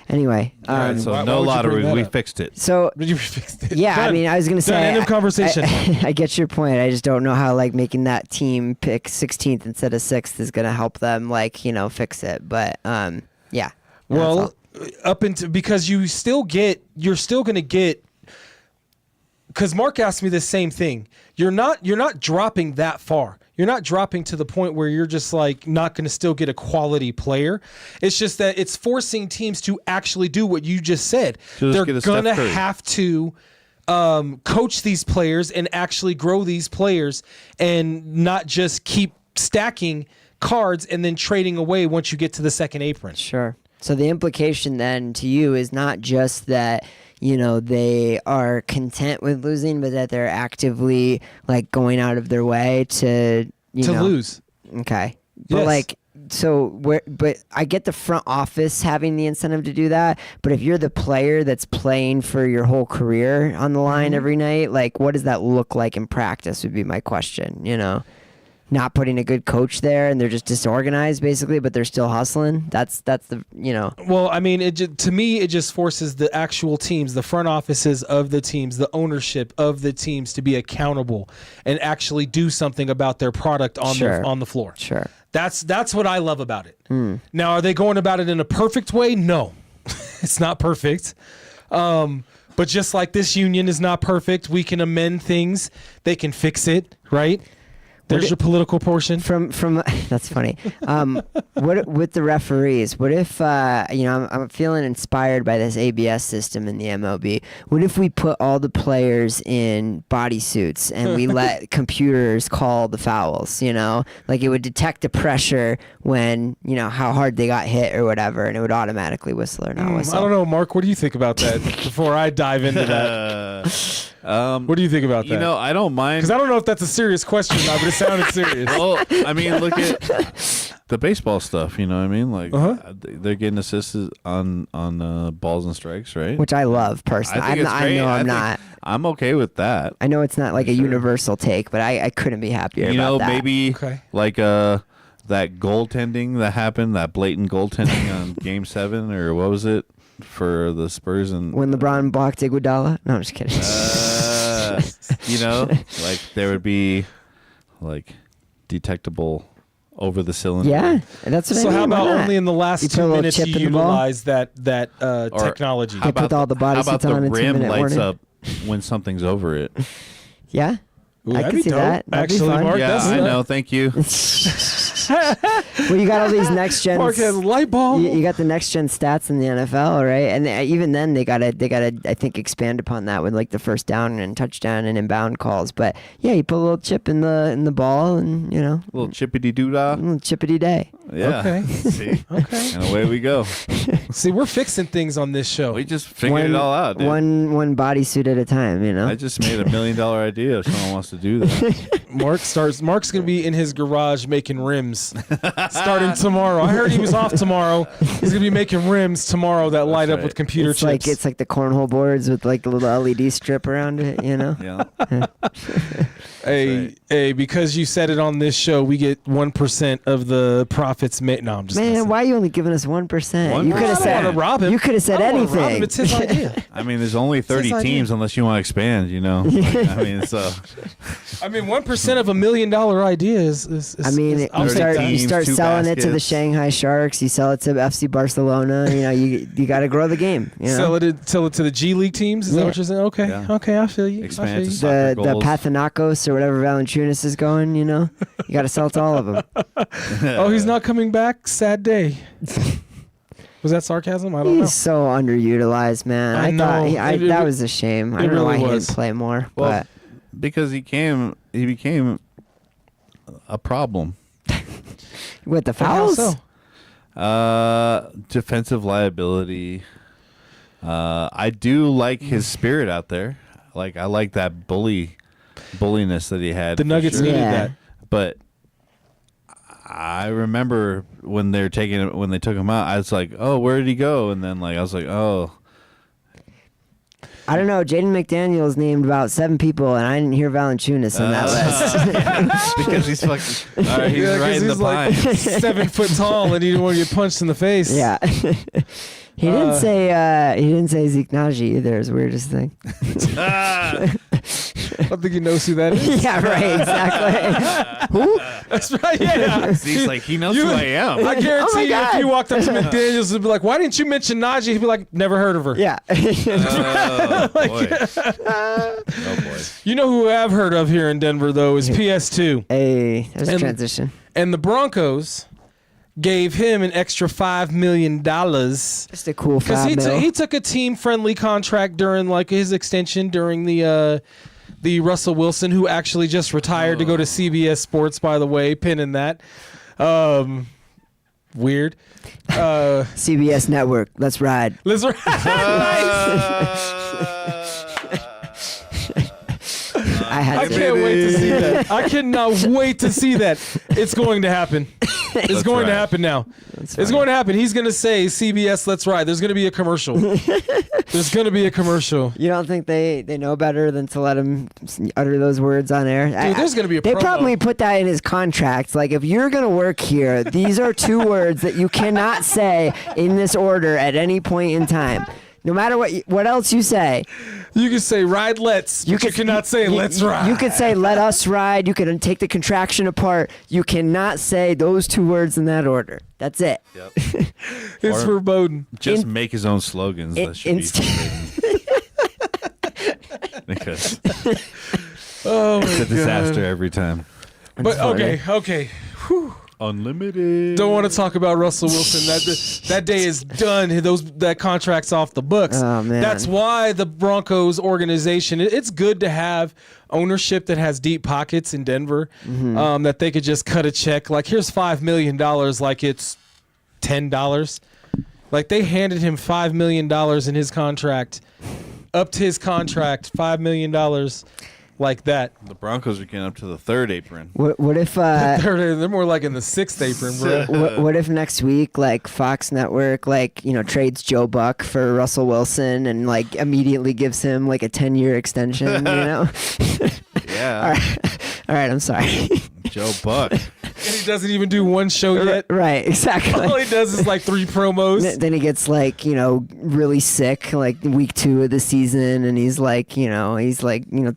Anyway, All right, so why no would you lottery. bring that We up? fixed it. so You fixed it. yeah, Done. I mean, I was gonna say, End of conversation. I get your point. I just don't know how like making that team pick 16th instead of 6th is gonna help them fix it. But yeah. Well, because you're still going to get. Because Mark asked me the same thing. You're not dropping that far. You're not dropping to the point where you're just like not going to still get a quality player. It's just that it's forcing teams to actually do what you just said. They're going to have to coach these players and actually grow these players and not just keep stacking cards and then trading away once you get to the second apron. Sure. So the implication then to you is not just that they are content with losing, but that they're actively like going out of their way to lose. Okay. But Yes. but I get the front office having the incentive to do that. But if you're the player that's playing for your whole career on the line every night, like what does that look like in practice would be my question, Not putting a good coach there, and they're just disorganized, basically, but they're still hustling. That's the Well, I mean, to me, it just forces the actual teams, the front offices of the teams, the ownership of the teams to be accountable and actually do something about their product on the floor. Sure. That's what I love about it. Now, are they going about it in a perfect way? No, it's not perfect. But just like this union is not perfect, we can amend things. They can fix it, right? There's your political portion. From that's funny. What with the referees? What if I'm feeling inspired by this ABS system in the MLB? What if we put all the players in bodysuits and we let computers call the fouls? Like it would detect the pressure when how hard they got hit or whatever, and it would automatically whistle or not whistle. I don't know, Mark. What do you think about that? Before I dive into that. What do you think about that? I don't mind. Because I don't know if that's a serious question or not, but it sounded serious. Well, I mean, look at the baseball stuff. You know what I mean? Like they're getting assisted on balls and strikes, right? Which I love personally. I'm okay with that. I know it's not like a universal take, but I couldn't be happier about that. Maybe like that goaltending that happened, that blatant goaltending on Game 7, or what was it for the Spurs and when LeBron blocked Iguodala? No, I'm just kidding. Like there would be like detectable over the cylinder. Yeah, that's what I mean. So how about Why not? only in the last 2 minutes you utilize that technology? They put all the bodysuits on the in 2 rim minute lights warning. up when something's over it? Yeah. Ooh, I that'd can be see dope. that. That'd be Actually, fun. Mark, Yeah, that's I know. Thank you. Well, you got all these next gen. Mark has a light bulb. You got the next gen stats in the NFL, right? And even then, they gotta, I think, expand upon that with like the first down and touchdown and inbound calls. But yeah, you put a little chip in the ball, and A little chippity doo dah. a little chippity day. Yeah. Okay. See, Okay. and away we go. See, we're fixing things on this show. We just figured it all out, dude. One bodysuit at a time. I just made $1 million idea if someone wants to do that. Mark's going to be in his garage making rims starting tomorrow. I heard he was off tomorrow. He's going to be making rims tomorrow that light up right. with computer chips. It's like the cornhole boards with like a little LED strip around it. Yeah. Hey, because you said it on this show, we get 1% of the profits made. No, I'm just Man, messing. why are you only giving us 1%? You 1%? could have I don't said wanna rob him. You could have said I don't wanna rob anything. him. It's his idea. I mean, there's only 30 his idea. teams unless you want to expand, I mean, so. I mean, 1% of $1 million idea is I mean, is- I'll you take start, that. you start two selling it to the baskets. Shanghai Sharks. You sell it to FC Barcelona. You got to grow the game. Sell it to the G League teams. Is that Yeah. what you're saying? Okay, Yeah. okay, I feel you. Expand I feel to you. soccer The goals. Pathanakos or whatever Valanciunas is going. You got to sell it to all of them. Oh, he's not coming back. Sad day. Was that sarcasm? I don't know. He's so underutilized, man. I I thought know. that was a shame. I it don't know why really he was. didn't play more. Well, But because he became a problem. with the How fouls, so? Defensive liability. I do like his spirit out there. Like, I like that bulliness that he had. The for Nuggets sure. needed Yeah. that. But I remember when they took him out, I was like, "Oh, where did he go?" And then I was like, "Oh." I don't know. Jaden McDaniels named about 7 people, and I didn't hear Valanciunas on that list. Because he's fucking. He's Yeah, 'cause right in the he's like pine. 7 foot tall and he didn't want to get punched in the face. Yeah. He didn't say Zeke Naji either. It's the weirdest thing. I don't think he knows who that is. Yeah, right. Exactly. Who? That's right. Yeah. He's like, he knows who I am. I guarantee my you, if God. you walked up to McDaniels and be like, "Why didn't you mention Najee?" He'd be like, "Never heard of her." Yeah. Oh boy. Oh boy. You know who I've heard of here in Denver though is PS2, Hey, there's a And- transition. and the Broncos gave him an extra $5 million because Just a cool 5 mil. he took a team-friendly contract during his extension during the Russell Wilson, who actually just retired to go to CBS Sports, by the way, pinning that. Weird. CBS Network. Let's ride. Let's I had I to. can't wait to see that. I cannot wait to see that. It's going to happen. It's going to right. happen now. It's going to happen. He's going to say CBS, let's ride. There's going to be a commercial. There's going to be a commercial. You don't think they know better than to let him utter those words on air? Dude, there's going to be a They promo. probably put that in his contract. Like, if you're going to work here, these are 2 words that you cannot say in this order at any point in time. No matter what else you say. You can say ride let's, but you cannot say let's ride. You could say let us ride. You can take the contraction apart. You cannot say those two words in that order. That's it. Yep. It's verboten. Just make his own slogans. That should be forbidden. Because it's a disaster every time. But okay. Whew. Unlimited. Don't want to talk about Russell Wilson. That day is done. That contract's off the books. Oh, man. That's why the Broncos organization. It's good to have ownership that has deep pockets in Denver. That they could just cut a check. Like here's $5 million. Like it's $10. Like they handed him $5 million in his contract. Upped his contract $5 million. Like that. The Broncos are getting up to the third apron. What if They're more like in the sixth apron, bro. what if next week like Fox Network trades Joe Buck for Russell Wilson and like immediately gives him like a 10-year extension, you know? Yeah. All right, I'm sorry. Joe Buck. And he doesn't even do one show yet. Right, exactly. All he does is like 3 promos. Then he gets like, really sick like week 2 of the season and he's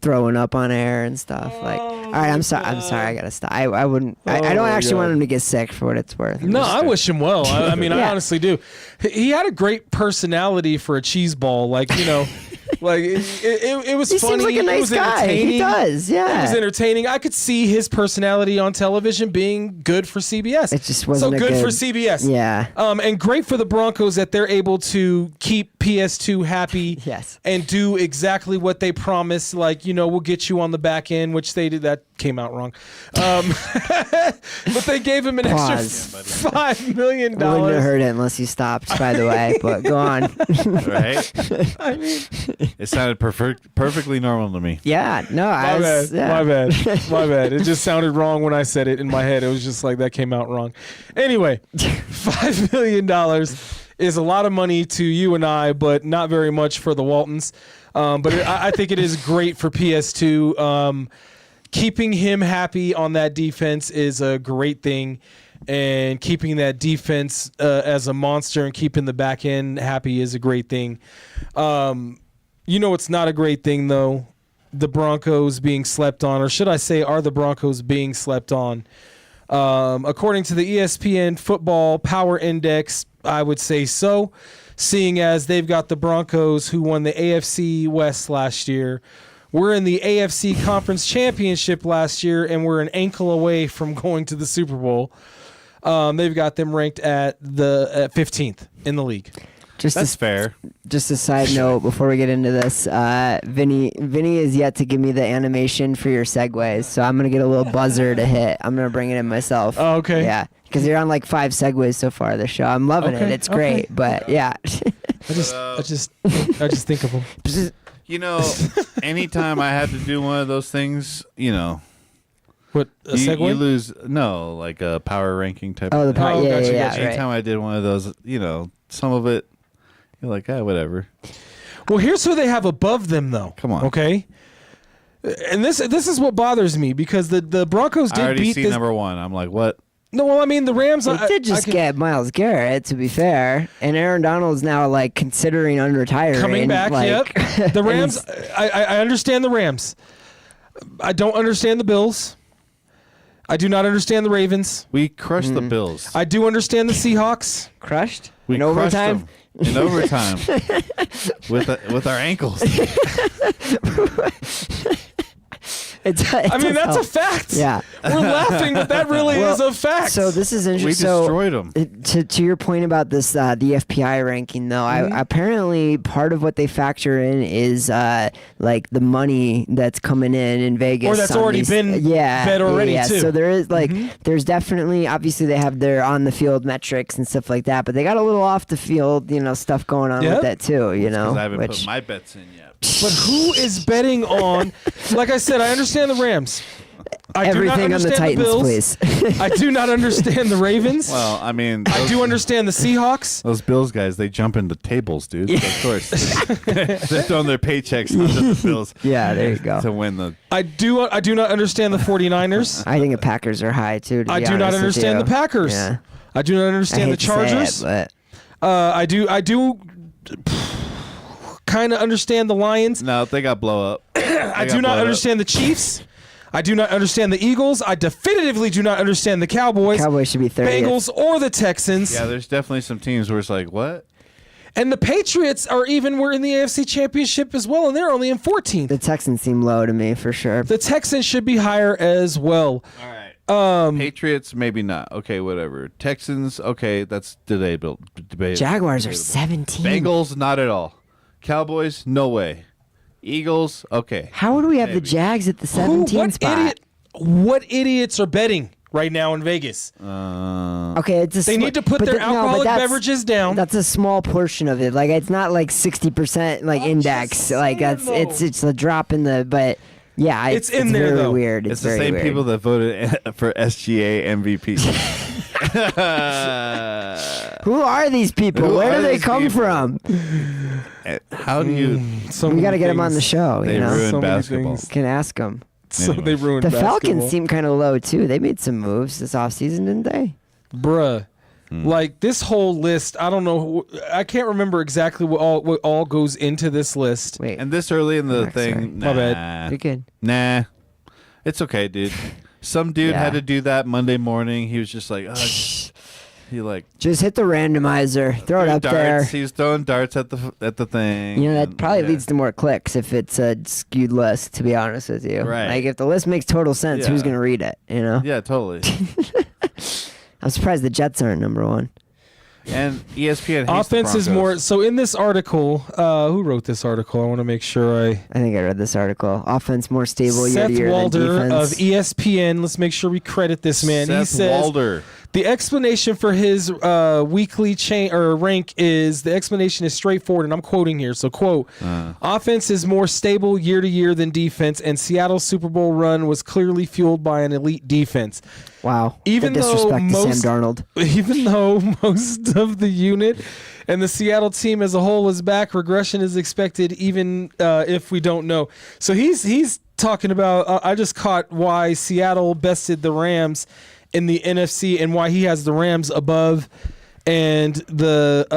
throwing up on air and stuff. Like, all right, I'm sorry, I gotta stop. I wouldn't. I don't actually want him to get sick for what it's worth. No, I wish him well. I mean, I honestly do. He had a great personality for a cheese ball. Like, like it was He funny. seems like a nice it was guy. entertaining. He does, yeah. It was entertaining. I could see his personality on television being good for CBS. It just wasn't so good for good CBS. Yeah. And great for the Broncos that they're able to keep PS2 happy. Yes. And do exactly what they promised. Like, we'll get you on the back end, which they did. That came out wrong. But they gave him an extra $5 million. Wouldn't have heard it unless you stopped, by the way. But go on. Right? I mean, it sounded perfectly normal to me. Yeah. No, my bad. It just sounded wrong when I said it in my head. It was just like that came out wrong. Anyway, $5 million is a lot of money to you and I, but not very much for the Waltons. But I think it is great for PS2. Keeping him happy on that defense is a great thing. And keeping that defense as a monster and keeping the back end happy is a great thing. It's not a great thing, though. The Broncos being slept on, or should I say, are the Broncos being slept on? According to the ESPN Football Power Index, I would say so, seeing as they've got the Broncos who won the AFC West last year. We're in the AFC Conference Championship last year, and we're an ankle away from going to the Super Bowl. They've got them ranked at 15th in the league. That's fair. Just a side note before we get into this, Vinny is yet to give me the animation for your segues, so I'm gonna get a little buzzer to hit. I'm gonna bring it in myself. Oh, okay. Yeah, because you're on like 5 segues so far this show. I'm loving it. It's great, but yeah. I just think of them. Anytime I had to do one of those things, What, a segue? you lose. No, like a power ranking type. Oh, the of thing. power. gotcha, Yeah. gotcha. Anytime I did one of those, some of it, you're like, whatever. Well, here's who they have above them, though. Come on. Okay? And this is what bothers me, because the Broncos I did already beat see this. number one. I'm like, what? No, well, I mean, the Rams. They did just get Myles Garrett, to be fair, and Aaron Donald's now like considering unretiring. coming back. Like, Yep. The Rams. I understand the Rams. I don't understand the Bills. I do not understand the Ravens. We crushed the Bills. I do understand the Seahawks. crushed We in crushed overtime. them in overtime with our ankles. I mean, that's a fact. Yeah. We're laughing, but that really is a fact. So this is We interesting. destroyed them. To your point about this, the FPI ranking, though, apparently part of what they factor in is like the money that's coming in Vegas, Or that's on already these- been yeah, bet already, yeah. too. So there is like, there's definitely, obviously they have their on the field metrics and stuff like that, but they got a little off the field, stuff going on Yep. with that too, Because I haven't put my bets in yet. But who is betting on? Like I said, I understand the Rams. I do not everything on the understand Titans, Bills. please. I do not understand the Ravens. Well, I mean, I do understand the Seahawks. those Bills guys, they jump into tables, dude. Of course. They're throwing their paychecks onto the Bills. Yeah, there you go. To win the. I do not understand the 49ers. I think the Packers are high too. To I be do not honest with understand you. the Packers. Yeah. I do not I understand hate the to say Chargers. it, but I do. kind of understand the Lions. No, they got blow up. I do not understand the Chiefs. I do not understand the Eagles. I definitively do not understand the Cowboys. Cowboys should be 30th. Bengals or the Texans. Yeah, there's definitely some teams where it's like, what? And the Patriots were in the AFC Championship as well, and they're only in 14th. The Texans seem low to me for sure. The Texans should be higher as well. All right. Patriots, maybe not. Okay, whatever. Texans, okay, that's debatable. Jaguars are 17. Bengals, not at all. Cowboys, no way. Eagles, okay. How do we have the Maybe. Jags at the 17 spot? What idiots are betting right now in Vegas? Okay, it's They need to put their alcoholic beverages down. That's a small portion of it. Like it's not like 60% like index. Like that's it's a drop in the but yeah, It's in there, very though. weird. It's the very same weird. people that voted for SGA MVP. Who are these people? Who Where are do they these come people? from? How do you... We got to get them on the show. They You know, ruined So many basketball. things. can ask them. So Anyway. they ruined The basketball. Falcons seem kind of low too. They made some moves this offseason, didn't they? Bruh. Like this whole list, I don't know. I can't remember exactly what all goes into this list. Wait, And this early in the Sorry. thing, My bad. nah. you're good. Nah. It's okay, dude. Some dude Yeah. had to do that Monday morning. He was just like, he like Just hit the randomizer, throw it threw up darts. there. He was throwing darts at the thing. You know, that and, probably yeah. leads to more clicks if it's a skewed list, to be honest with you. Right. Like, if the list makes total sense, who's Yeah. going to read it, you know? Yeah, totally. I'm surprised the Jets aren't number one. And ESPN hates Offense the is more. Broncos. So in this article, who wrote this article? I want to make sure I. I think I read this article. Offense more stable year Seth to year than Walder defense. of ESPN. Let's make sure we credit this man. He Seth says Walder. the explanation for his weekly rank is the explanation is straightforward, and I'm quoting here. So, quote: offense is more stable year to year than defense, and Seattle's Super Bowl run was clearly fueled by an elite defense. Wow. Even Good though disrespect to most- Sam Darnold. Even though most of the unit and the Seattle team as a whole is back, regression is expected even if we don't know. So he's talking about, I just caught why Seattle bested the Rams in the NFC and why he has the Rams above and the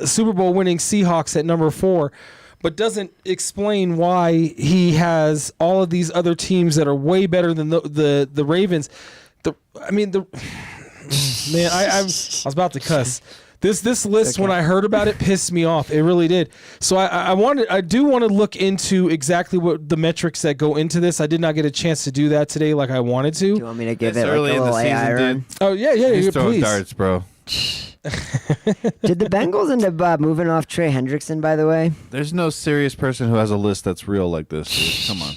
Super Bowl winning Seahawks at number 4, but doesn't explain why he has all of these other teams that are way better than the Ravens. Man, I was about to cuss. This list, when I heard about it, pissed me off. It really did. So I do want to look into exactly what the metrics that go into this. I did not get a chance to do that today like I wanted Do you to. want me to give It's it like early a in the little AI season, run? dude. Oh yeah, He's throwing please. darts, bro. Did the Bengals end up moving off Trey Hendrickson, by the way? There's no serious person who has a list that's real like this, dude. Come on.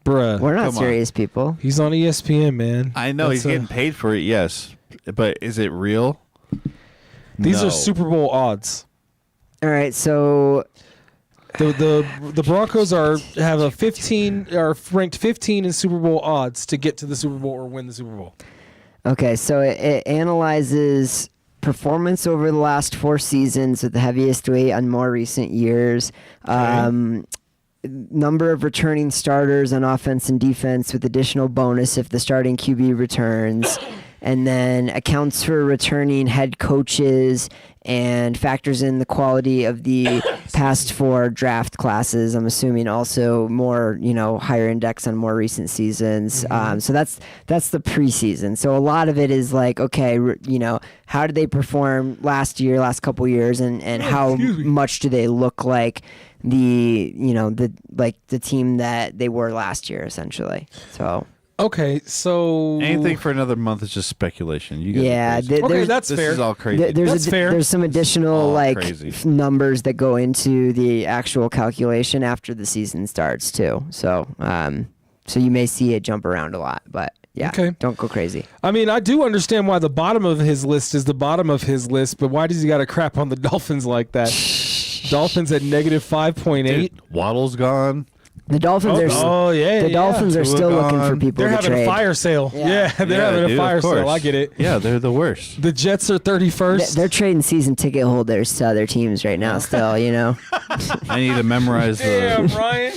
Bruh. We're not Come on. serious people. He's on ESPN, man. I know That's he's getting paid for it, yes. But is it real? These No. are Super Bowl odds. All right, so The Broncos have a 15 are ranked 15 in Super Bowl odds to get to the Super Bowl or win the Super Bowl. okay, so it analyzes performance over the last 4 seasons with the heaviest weight on more recent years. Number of returning starters on offense and defense with additional bonus if the starting QB returns. And then accounts for returning head coaches and factors in the quality of the past 4 draft classes. I'm assuming also more, higher index on more recent seasons. So that's the preseason. So a lot of it is like, okay, how did they perform last couple years, and how much do they look like the team that they were last year, essentially. So. Okay, so Anything for another month is just speculation. You guys Yeah, are crazy. okay, that's This fair. is all crazy. That's fair. There's some additional All crazy. numbers that go into the actual calculation after the season starts too. So so you may see it jump around a lot, but yeah, Okay. don't go crazy. I mean, I do understand why the bottom of his list is the bottom of his list, but why does he got to crap on the Dolphins like that? Dolphins at negative 5.8. Dude, Waddle's gone. The Dolphins are yeah. the Dolphins are Tua still looking for gone. people They're to having trade. a fire sale. Yeah. Yeah, they're having dude, a fire of sale. course. I get it. Yeah, they're the worst. The Jets are 31st. They're trading season ticket holders to other teams right now. Still, I need to memorize Damn, the. Ryan.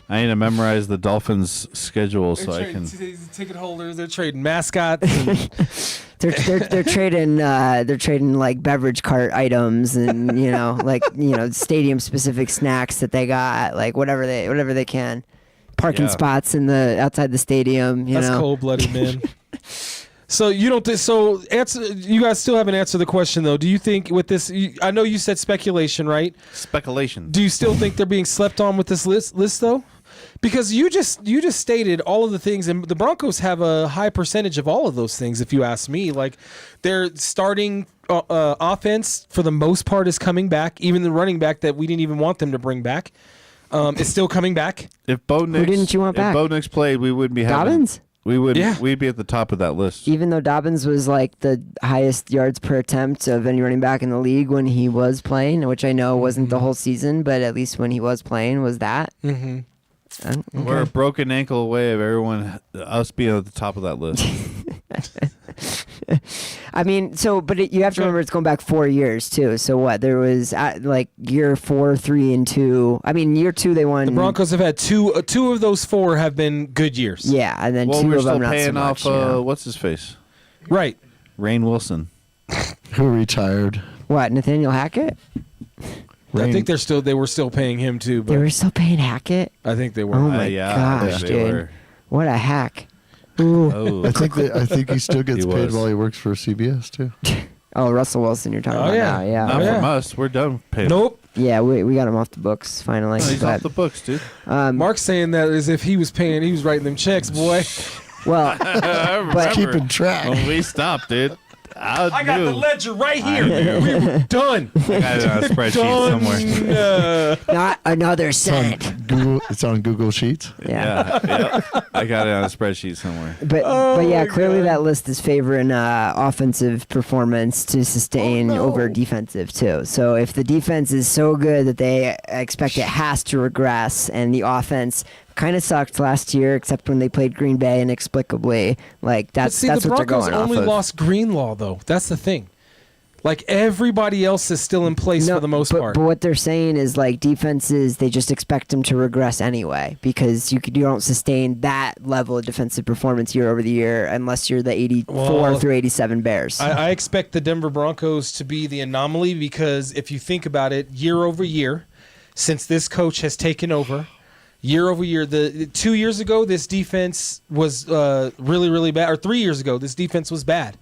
I need to memorize the Dolphins' schedule so I can. Ticket holders. They're trading mascots. And They're trading like beverage cart items and stadium specific snacks that they got, like whatever they can. Parking spots outside the stadium. That's cold blooded, man. So you don't. You guys still haven't answered the question though. Do you think with this? I know you said speculation, right? Speculation. Do you still think they're being slept on with this list though? Because you just stated all of the things, and the Broncos have a high percentage of all of those things. If you ask me, like their starting offense for the most part is coming back. Even the running back that we didn't even want them to bring back is still coming back. If Bo Nix, didn't you want back? If Bo Nix played, we wouldn't be having. Dobbins? We'd be at the top of that list. Even though Dobbins was like the highest yards per attempt of any running back in the league when he was playing, which I know wasn't the whole season, but at least when he was playing was that. Mm-hmm. Okay. We're a broken ankle away of us being at the top of that list. I mean, but you have to remember it's going back 4 years too. So what? There was like year 4, 3, and 2. I mean, year 2 they won. The Broncos have had two of those 4 have been good years. Yeah, and then 2 we're of still them not so paying much. off. What's his face? Right. Rainn Wilson. Who retired? What? Nathaniel Hackett? I think they were still paying him too. But They were still paying Hackett? I think they were. Oh my yeah, gosh, they dude! were. What a hack! Ooh. Oh, I think he still gets He paid was. while he works for CBS too. Oh, Russell Wilson, you're talking about yeah. now? Yeah. not yeah. from us. We're done paying. Nope. Yeah, we got him off the books finally. No, he's but, off the books, dude. Mark's saying that as if he was writing them checks, boy. well, but Keeping track. When we stopped, dude. I got the ledger right here. We were done. I got it on a spreadsheet somewhere. not another cent. It's on Google Sheets. Yeah. Yeah. I got it on a spreadsheet somewhere. But yeah, clearly that list is favoring offensive performance to sustain over defensive too. So if the defense is so good that they expect it has to regress, and the offense kind of sucked last year, except when they played Green Bay inexplicably, like that's the what they're Broncos going off only of. lost Greenlaw though. That's the thing. Like everybody else is still in place for the most part. But what they're saying is like defenses, they just expect them to regress anyway because you don't sustain that level of defensive performance year over the year unless you're the 84 through 87 Bears. I expect the Denver Broncos to be the anomaly because if you think about it, year over year, since this coach has taken over, year over year, 2 years ago this defense was really, really bad, or 3 years ago this defense was bad.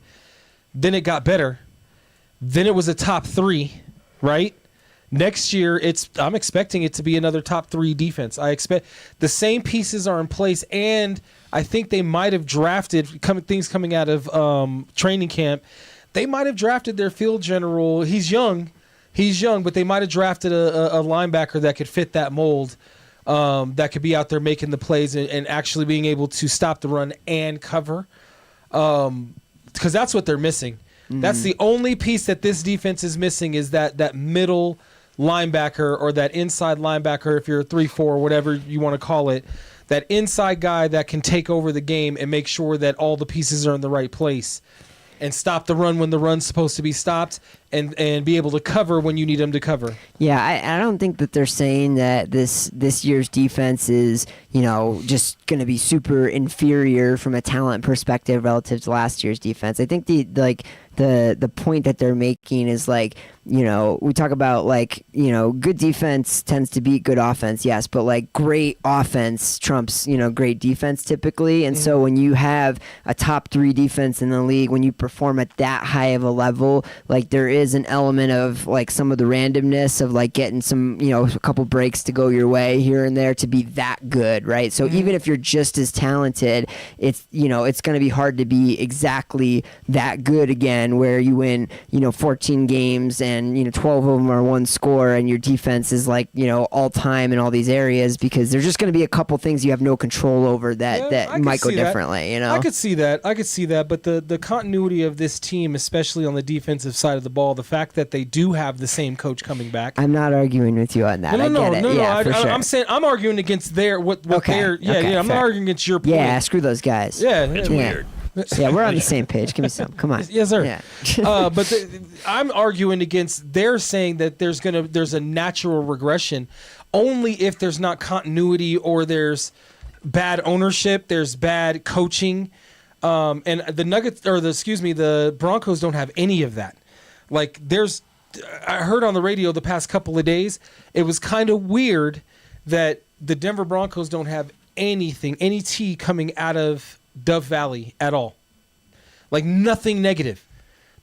Then it got better. Then it was a top 3, right? Next year, I'm expecting it to be another top 3 defense. I expect the same pieces are in place, and I think they might have drafted things coming out of training camp. They might have drafted their field general. He's young, but they might have drafted a linebacker that could fit that mold, that could be out there making the plays and actually being able to stop the run and cover, because that's what they're missing. That's the only piece that this defense is missing is that middle linebacker or that inside linebacker, if you're a 3-4, whatever you want to call it, that inside guy that can take over the game and make sure that all the pieces are in the right place and stop the run when the run's supposed to be stopped and be able to cover when you need them to cover. Yeah, I don't think that they're saying that this year's defense is, just going to be super inferior from a talent perspective relative to last year's defense. I think the point that they're making is like, we talk about like, good defense tends to beat good offense, yes, but like great offense trumps, great defense typically. And so when you have a top 3 defense in the league, when you perform at that high of a level, like there is an element of like some of the randomness of like getting some, a couple breaks to go your way here and there to be that good, right? So even if you're just as talented, it's, it's going to be hard to be exactly that good again where you win, 14 games and 12 of them are one score and your defense is like all time in all these areas because there's just going to be a couple things you have no control over that might go differently. I could see that. But the continuity of this team, especially on the defensive side of the ball, the fact that they do have the same coach coming back. I'm not arguing with you on that. I'm saying I'm arguing against I'm not arguing against your point. Yeah, screw those guys. Yeah, it's weird. Yeah, we're on the same page. Give me some. Come on. Yes, sir. Yeah. But I'm arguing against. They're saying that there's a natural regression. only if there's not continuity or there's bad ownership, there's bad coaching. And the Broncos don't have any of that. Like I heard on the radio the past couple of days, it was kind of weird that the Denver Broncos don't have anything, any tea coming out of Dove Valley at all. Like nothing negative.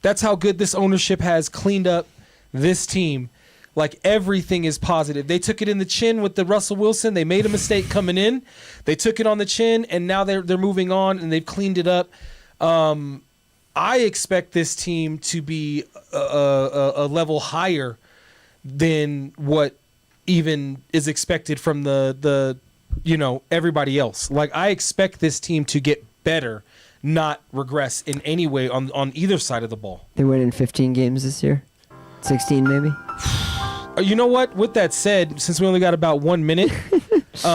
That's how good this ownership has cleaned up this team. Like everything is positive. They took it in the chin with the Russell Wilson. They made a mistake coming in. They took it on the chin, and now they're moving on, and they've cleaned it up. I expect this team to be a level higher than what even is expected from the everybody else. Like I expect this team to get better, not regress in any way on either side of the ball. They're winning 15 games this year, 16 maybe. You know what? With that said, since we only got about 1 minute,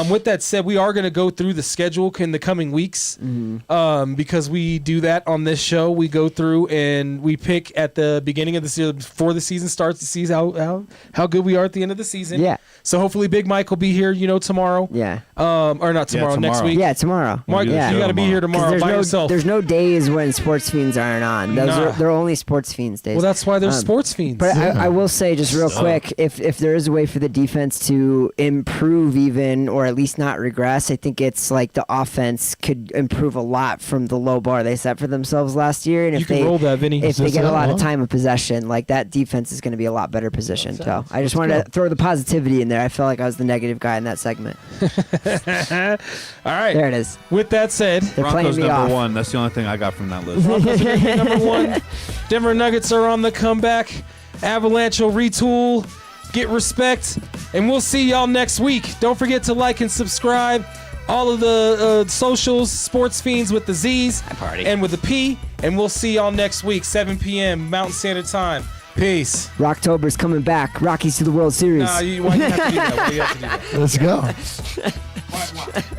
with that said, we are going to go through the schedule in the coming weeks because we do that on this show. We go through and we pick at the beginning of the season before the season starts to see how good we are at the end of the season. Yeah. So hopefully Big Mike will be here, tomorrow. Yeah. Or not tomorrow, next tomorrow. week. Yeah, tomorrow. Mike, Yeah. you got to be here tomorrow by yourself. There's no days when Sports Fiends aren't on. They're only Sports Fiends days. Well, that's why there's sports fiends. But I will say just real quick, if there is a way for the defense to improve even, or at least not regress, I think it's like the offense could improve a lot from the low bar they set for themselves last year. And you can roll that, Vinny. if they get a lot of time of possession, like that defense is going to be a lot better positioned. So I just wanted to throw the positivity in there. I felt like I was the negative guy in that segment. All right. There it is. With that said, They're Broncos playing me number off. 1. That's the only thing I got from that list. number 1, Denver Nuggets are on the comeback. Avalanche will retool, get respect, and we'll see y'all next week. Don't forget to like and subscribe. All of the socials, Sports Fiends with the Z's Party. and with the P, and we'll see y'all next week, 7 p.m. Mountain Standard Time. Peace. Rocktober's coming back. Rockies to the World Series. Why you have to do that? Why you have to do that? Let's go.